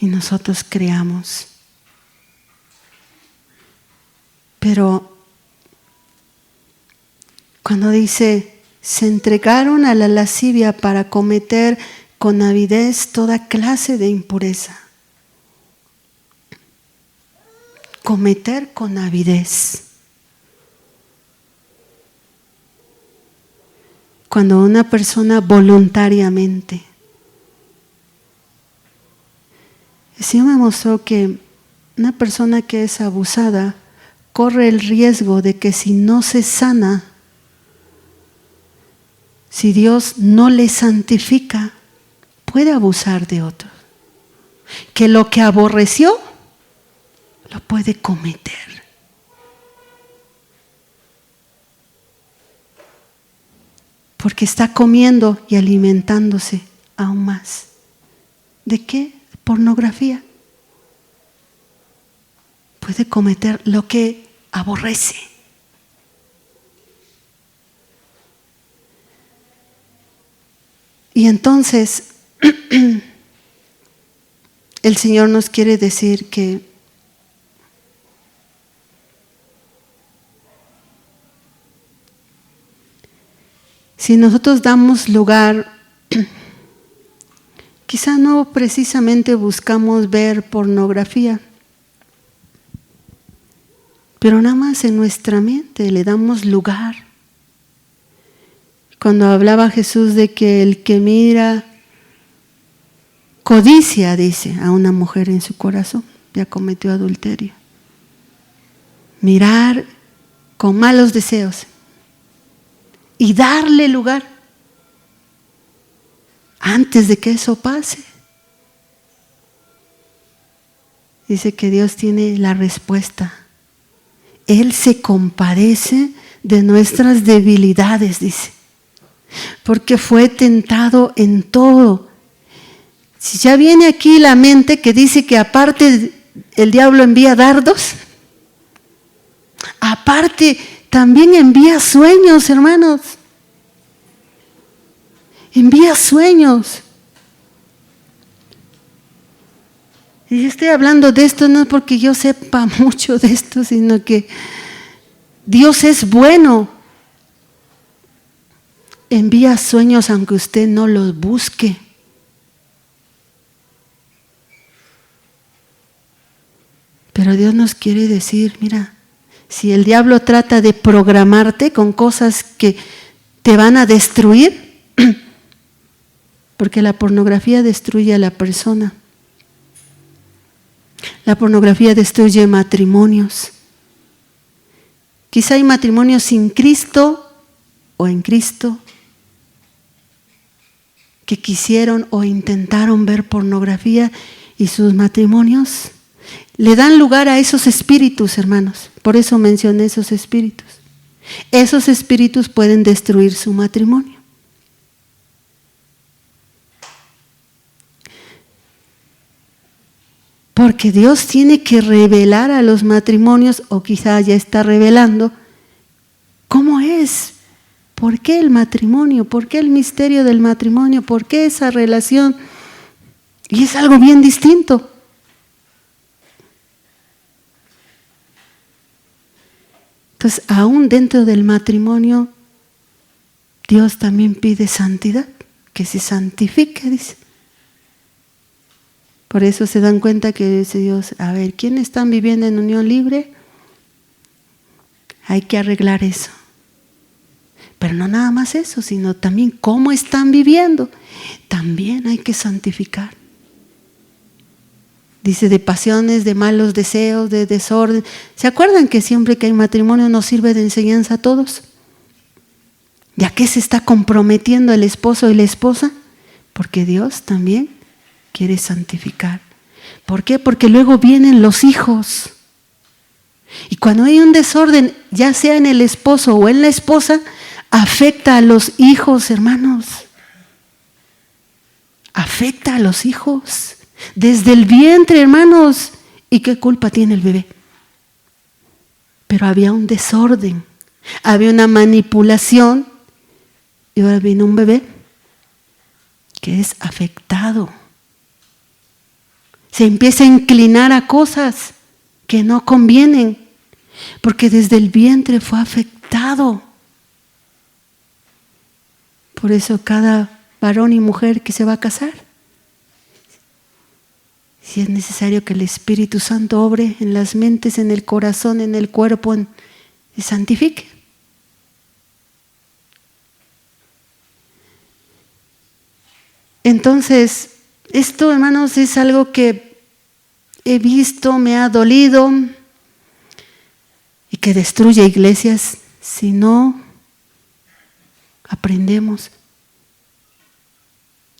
Y nosotros creamos. Pero cuando dice, se entregaron a la lascivia para cometer con avidez toda clase de impureza. Cometer con avidez. Cuando una persona voluntariamente. El Señor me mostró que una persona que es abusada corre el riesgo de que si no se sana, si Dios no le santifica, puede abusar de otros. Que lo que aborreció, lo puede cometer. Porque está comiendo y alimentándose aún más. ¿De qué? Pornografía. Puede cometer lo que aborrece. Y entonces, el Señor nos quiere decir que si nosotros damos lugar, quizá no precisamente buscamos ver pornografía, pero nada más en nuestra mente le damos lugar. Cuando hablaba Jesús de que el que mira, codicia, dice, a una mujer en su corazón, ya cometió adulterio. Mirar con malos deseos. Y darle lugar antes de que eso pase. Dice que Dios tiene la respuesta. Él se compadece de nuestras debilidades, dice. Porque fue tentado en todo. Si ya viene aquí la mente que dice que aparte el diablo envía dardos, aparte también envía sueños, hermanos. Envía sueños. Y yo estoy hablando de esto no porque yo sepa mucho de esto, sino que Dios es bueno. Envía sueños aunque usted no los busque. Pero Dios nos quiere decir, mira, si el diablo trata de programarte con cosas que te van a destruir, porque la pornografía destruye a la persona. La pornografía destruye matrimonios. Quizá hay matrimonios sin Cristo o en Cristo que quisieron o intentaron ver pornografía y sus matrimonios le dan lugar a esos espíritus, hermanos. Por eso mencioné esos espíritus. Esos espíritus pueden destruir su matrimonio. Porque Dios tiene que revelar a los matrimonios, o quizá ya está revelando, cómo es, por qué el matrimonio, por qué el misterio del matrimonio, por qué esa relación. Y es algo bien distinto. Entonces, aún dentro del matrimonio, Dios también pide santidad, que se santifique, dice. Por eso se dan cuenta que dice Dios, a ver, ¿quiénes están viviendo en unión libre? Hay que arreglar eso. Pero no nada más eso, sino también cómo están viviendo. También hay que santificar. Dice de pasiones, de malos deseos, de desorden. ¿Se acuerdan que siempre que hay matrimonio nos sirve de enseñanza a todos? ¿Y a qué se está comprometiendo el esposo y la esposa? Porque Dios también quiere santificar. ¿Por qué? Porque luego vienen los hijos. Y cuando hay un desorden, ya sea en el esposo o en la esposa, afecta a los hijos, hermanos. Afecta a los hijos. Desde el vientre, hermanos. ¿Y qué culpa tiene el bebé? Pero había un desorden. Había una manipulación. Y ahora viene un bebé que es afectado. Se empieza a inclinar a cosas que no convienen, porque desde el vientre fue afectado. Por eso cada varón y mujer que se va a casar, si es necesario que el Espíritu Santo obre en las mentes, en el corazón, en el cuerpo, y santifique. Entonces, esto, hermanos, es algo que he visto, me ha dolido y que destruye iglesias si no aprendemos.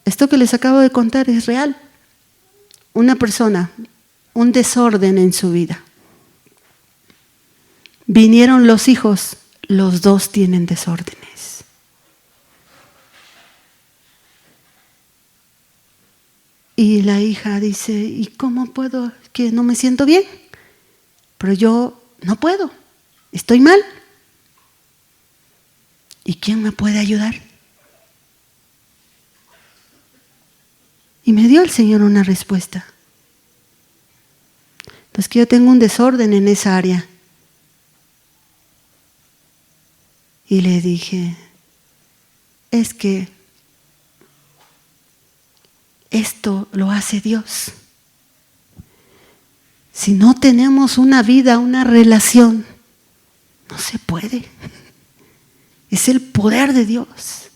Esto que les acabo de contar es real. Una persona, un desorden en su vida. Vinieron los hijos, los dos tienen desórdenes. Y la hija dice, ¿y cómo puedo? Que no me siento bien, pero yo no puedo, estoy mal. ¿Y quién me puede ayudar? Y me dio el Señor una respuesta. Entonces que yo tengo un desorden en esa área. Y le dije, es que esto lo hace Dios. Si no tenemos una vida, una relación, no se puede. Es el poder de Dios.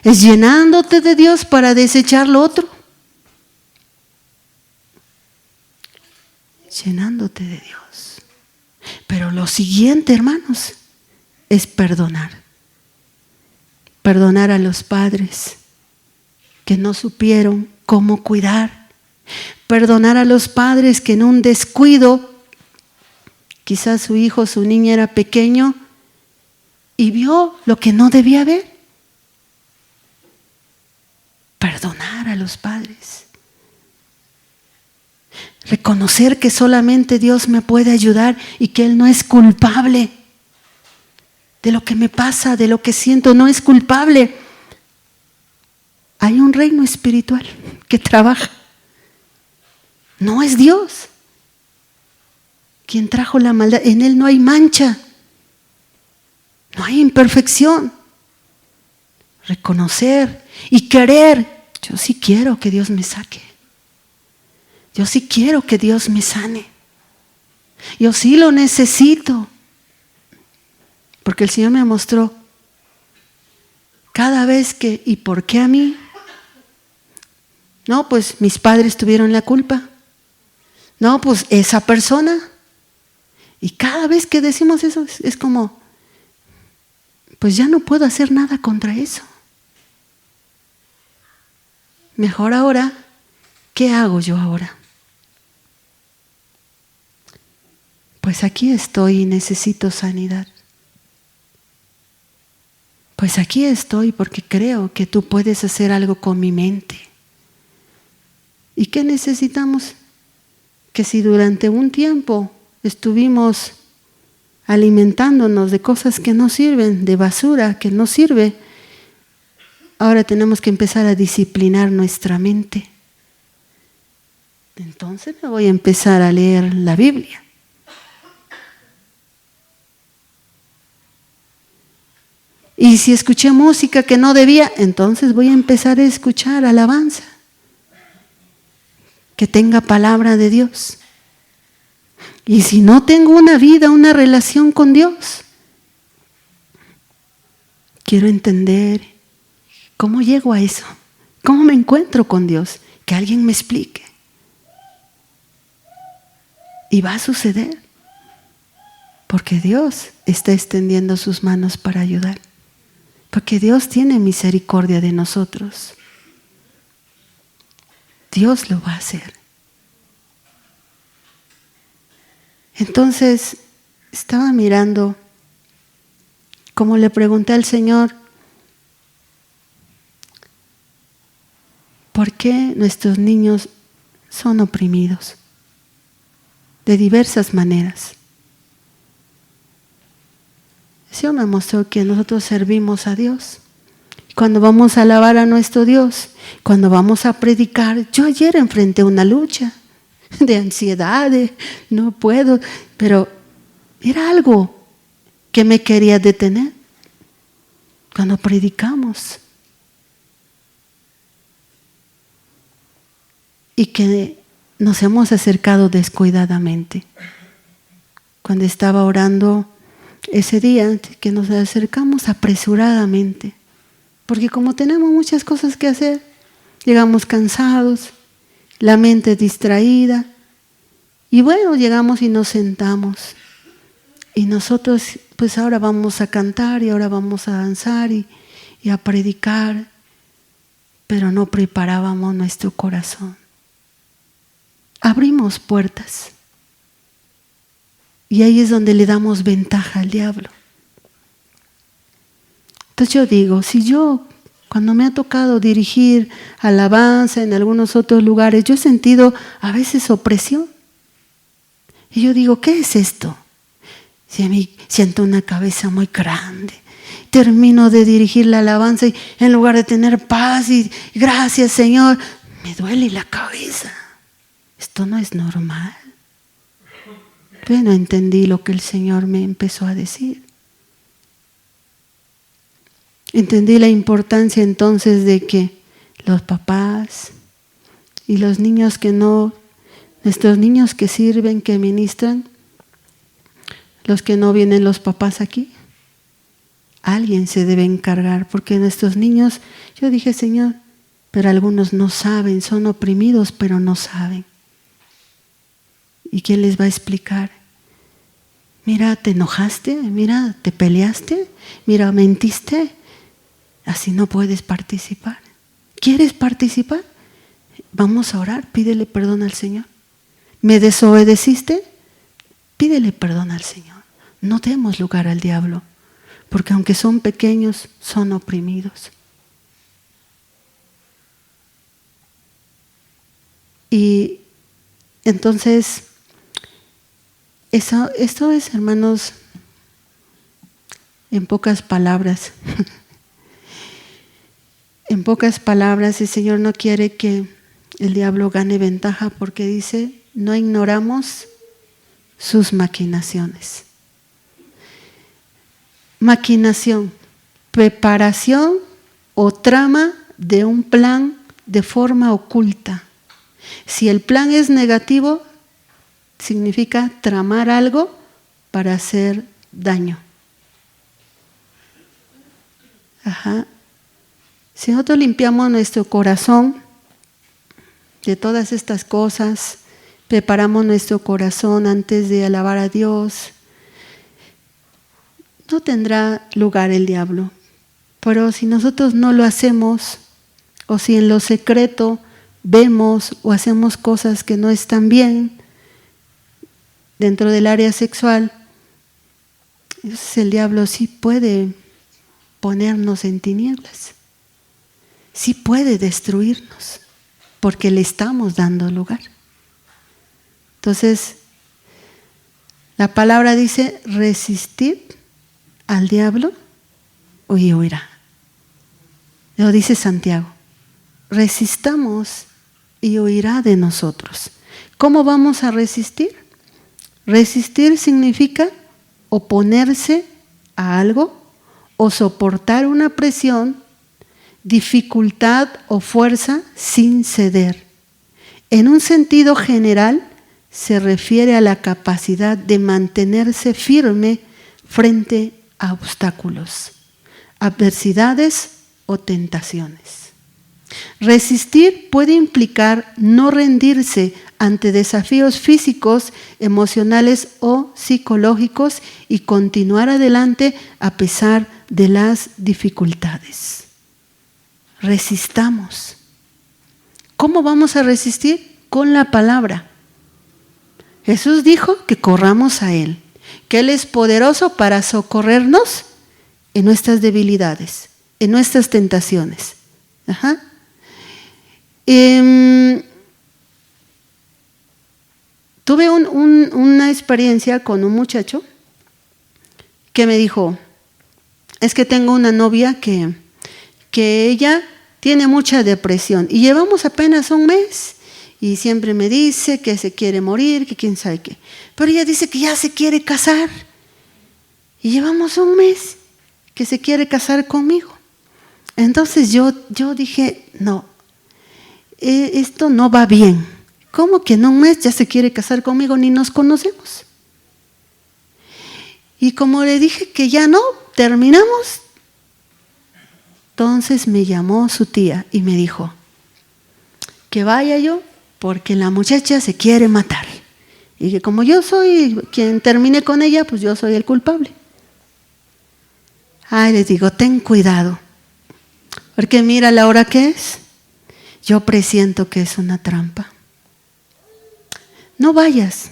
Es llenándote de Dios para desechar lo otro. Llenándote de Dios. Pero lo siguiente, hermanos, es perdonar. Perdonar a los padres que no supieron cómo cuidar. Perdonar a los padres que en un descuido, quizás su hijo o su niña era pequeño y vio lo que no debía ver. Perdonar a los padres. Reconocer que solamente Dios me puede ayudar y que Él no es culpable de lo que me pasa, de lo que siento, no es culpable. Hay un reino espiritual que trabaja. No es Dios quien trajo la maldad. En Él no hay mancha, no hay imperfección. Reconocer y querer. Yo sí quiero que Dios me saque. Yo sí quiero que Dios me sane. Yo sí lo necesito. Porque el Señor me mostró cada vez que, ¿y por qué a mí? No, pues mis padres tuvieron la culpa. No, pues esa persona. Y cada vez que decimos eso es como, pues ya no puedo hacer nada contra eso. Mejor ahora, ¿qué hago yo ahora? Pues aquí estoy y necesito sanidad. Pues aquí estoy porque creo que tú puedes hacer algo con mi mente. ¿Y qué necesitamos? Que si durante un tiempo estuvimos alimentándonos de cosas que no sirven, de basura que no sirve, ahora tenemos que empezar a disciplinar nuestra mente. Entonces me voy a empezar a leer la Biblia. Y si escuché música que no debía, entonces voy a empezar a escuchar alabanza. Que tenga palabra de Dios. Y si no tengo una vida, una relación con Dios, quiero entender cómo llego a eso. ¿Cómo me encuentro con Dios? Que alguien me explique. Y va a suceder. Porque Dios está extendiendo sus manos para ayudar. Porque Dios tiene misericordia de nosotros. Dios lo va a hacer. Entonces, estaba mirando, como le pregunté al Señor, ¿por qué nuestros niños son oprimidos? De diversas maneras. El Señor me mostró que nosotros servimos a Dios. Cuando vamos a alabar a nuestro Dios, cuando vamos a predicar, yo ayer enfrenté una lucha de ansiedad, no puedo, pero era algo que me quería detener cuando predicamos. Y que nos hemos acercado descuidadamente. Cuando estaba orando ese día, que nos acercamos apresuradamente. Porque como tenemos muchas cosas que hacer, llegamos cansados, la mente distraída, y bueno, llegamos y nos sentamos. Y nosotros pues ahora vamos a cantar y ahora vamos a danzar y a predicar, pero no preparábamos nuestro corazón. Abrimos puertas. Y ahí es donde le damos ventaja al diablo. Entonces yo digo, si yo, cuando me ha tocado dirigir alabanza en algunos otros lugares, yo he sentido a veces opresión. Y yo digo, ¿qué es esto? Si a mí siento una cabeza muy grande, termino de dirigir la alabanza y en lugar de tener paz y gracias Señor, me duele la cabeza. Esto no es normal. Pero no entendí lo que el Señor me empezó a decir. Entendí la importancia entonces de que los papás y los niños que no, nuestros niños que sirven, que ministran, los que no vienen los papás aquí, alguien se debe encargar, porque nuestros niños, yo dije Señor, pero algunos no saben, son oprimidos pero no saben. ¿Y quién les va a explicar? Mira, te enojaste, mira, te peleaste, mira, mentiste. Así no puedes participar. ¿Quieres participar? Vamos a orar, pídele perdón al Señor. ¿Me desobedeciste? Pídele perdón al Señor. No demos lugar al diablo, porque aunque son pequeños, son oprimidos. Y entonces, esto es, hermanos, en pocas palabras. En pocas palabras, el Señor no quiere que el diablo gane ventaja porque dice, no ignoramos sus maquinaciones. Maquinación, preparación o trama de un plan de forma oculta. Si el plan es negativo, significa tramar algo para hacer daño. Si nosotros limpiamos nuestro corazón de todas estas cosas, preparamos nuestro corazón antes de alabar a Dios, no tendrá lugar el diablo. Pero si nosotros no lo hacemos, o si en lo secreto vemos o hacemos cosas que no están bien dentro del área sexual, entonces el diablo sí puede ponernos en tinieblas, sí puede destruirnos, porque le estamos dando lugar. Entonces, la palabra dice, resistid al diablo y huirá. Lo dice Santiago, resistamos y huirá de nosotros. ¿Cómo vamos a resistir? Resistir significa oponerse a algo o soportar una presión, dificultad o fuerza sin ceder. En un sentido general, se refiere a la capacidad de mantenerse firme frente a obstáculos, adversidades o tentaciones. Resistir puede implicar no rendirse ante desafíos físicos, emocionales o psicológicos y continuar adelante a pesar de las dificultades. Resistamos. ¿Cómo vamos a resistir? Con la palabra. Jesús dijo que corramos a Él, que Él es poderoso para socorrernos en nuestras debilidades, en nuestras tentaciones. Tuve una experiencia con un muchacho que me dijo, es que tengo una novia que ella tiene mucha depresión y llevamos apenas un mes y siempre me dice que se quiere morir, que quién sabe qué. Pero ella dice que ya se quiere casar y llevamos un mes que se quiere casar conmigo. Entonces yo dije, no, esto no va bien. ¿Cómo que en un mes ya se quiere casar conmigo? Ni nos conocemos. Y como le dije que ya no, terminamos. Entonces me llamó su tía y me dijo que vaya yo porque la muchacha se quiere matar. Y que como yo soy quien termine con ella, pues yo soy el culpable. Les digo, ten cuidado. Porque mira la hora que es. Yo presiento que es una trampa. No vayas.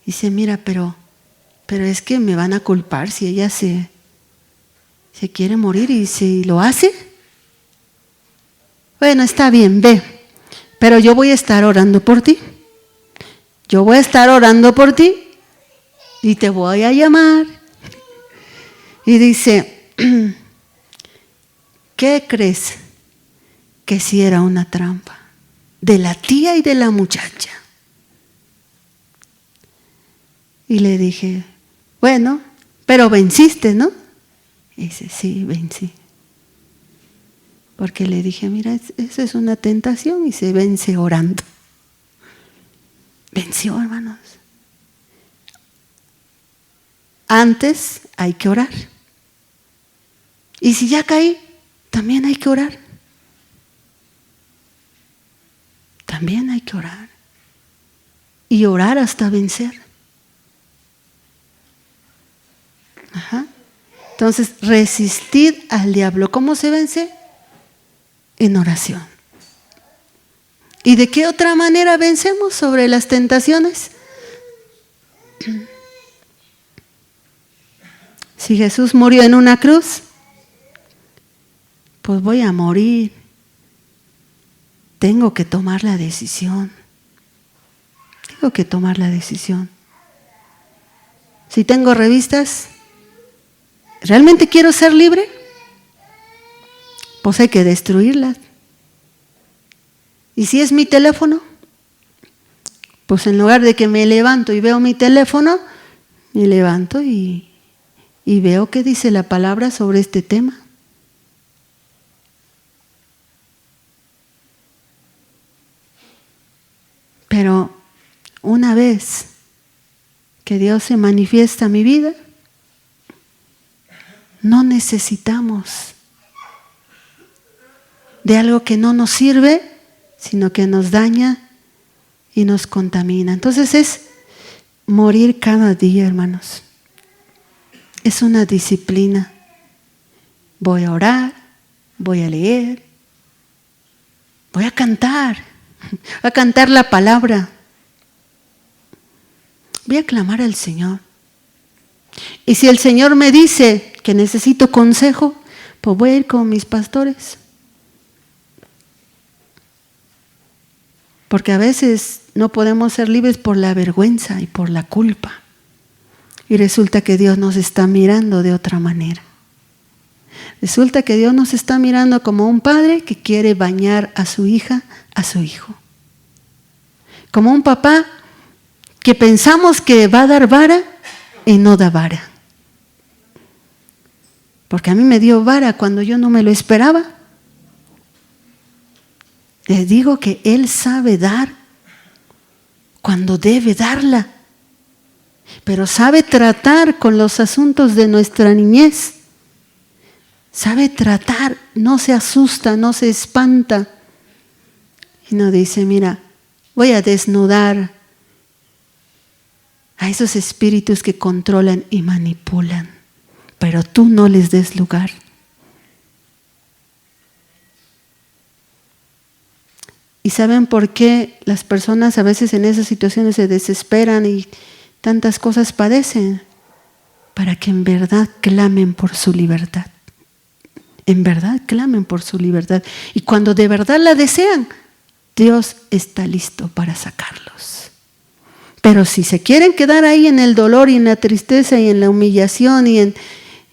Dice, mira, pero es que me van a culpar si ella se quiere morir y si lo hace. Bueno, está bien, ve. Pero yo voy a estar orando por ti. Yo voy a estar orando por ti y te voy a llamar. Y dice, ¿qué crees? Que si era una trampa de la tía y de la muchacha. Y le dije, bueno, pero venciste, ¿no? Y dice, sí, vencí. Porque le dije, mira, eso es una tentación y se vence orando. Venció, hermanos. Antes hay que orar. Y si ya caí, también hay que orar. También hay que orar. Y orar hasta vencer. Entonces, resistir al diablo. ¿Cómo se vence? En oración. ¿Y de qué otra manera vencemos sobre las tentaciones? Si Jesús murió en una cruz, pues voy a morir. Tengo que tomar la decisión. Tengo que tomar la decisión. Si tengo revistas, ¿realmente quiero ser libre? Pues hay que destruirlas. Y si es mi teléfono, pues en lugar de que me levanto y veo mi teléfono, me levanto y veo qué dice la palabra sobre este tema. Pero una vez que Dios se manifiesta en mi vida, no necesitamos de algo que no nos sirve, sino que nos daña y nos contamina. Entonces es morir cada día, hermanos. Es una disciplina. Voy a orar, voy a leer, voy a cantar la palabra. Voy a clamar al Señor. Y si el Señor me dice que necesito consejo, pues voy a ir con mis pastores. Porque a veces no podemos ser libres por la vergüenza y por la culpa. Y resulta que Dios nos está mirando de otra manera. Resulta que Dios nos está mirando como un padre que quiere bañar a su hija, a su hijo. Como un papá que pensamos que va a dar vara y no da vara. Porque a mí me dio vara cuando yo no me lo esperaba. Les digo que Él sabe dar cuando debe darla, pero sabe tratar con los asuntos de nuestra niñez. Sabe tratar, no se asusta, no se espanta. Y no dice, mira, voy a desnudar a esos espíritus que controlan y manipulan, pero tú no les des lugar. ¿Y saben por qué las personas a veces en esas situaciones se desesperan y tantas cosas padecen? Para que en verdad clamen por su libertad. En verdad clamen por su libertad. Y cuando de verdad la desean, Dios está listo para sacarlos. Pero si se quieren quedar ahí en el dolor y en la tristeza y en la humillación y en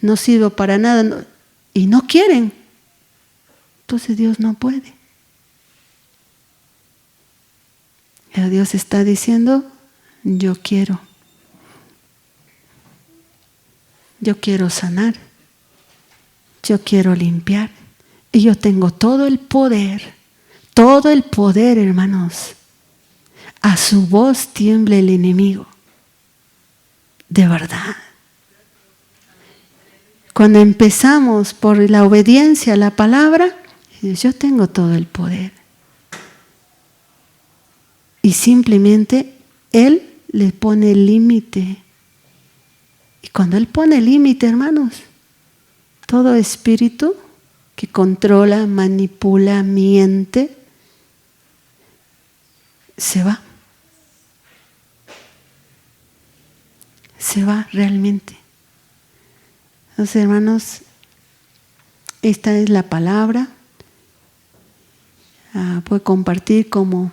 no sirvo para nada y no quieren, entonces Dios no puede. Pero Dios está diciendo, yo quiero sanar, yo quiero limpiar y yo tengo todo el poder, hermanos. A su voz tiembla el enemigo, de verdad. Cuando empezamos por la obediencia a la palabra, yo tengo todo el poder. Y simplemente Él le pone el límite. Y cuando Él pone el límite, hermanos, todo espíritu que controla, manipula, miente, se va. Se va realmente. Entonces, hermanos, esta es la palabra. Puedo compartir como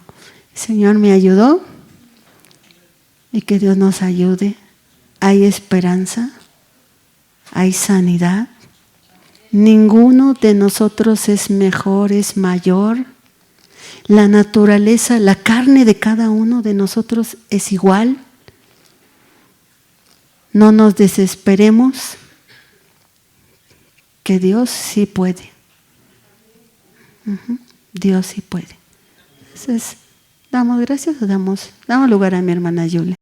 el Señor me ayudó y que Dios nos ayude. Hay esperanza, hay sanidad. Ninguno de nosotros es mejor, es mayor. La naturaleza, la carne de cada uno de nosotros es igual. No nos desesperemos, que Dios sí puede. Dios sí puede. Entonces, ¿damos gracias o damos lugar a mi hermana Yule?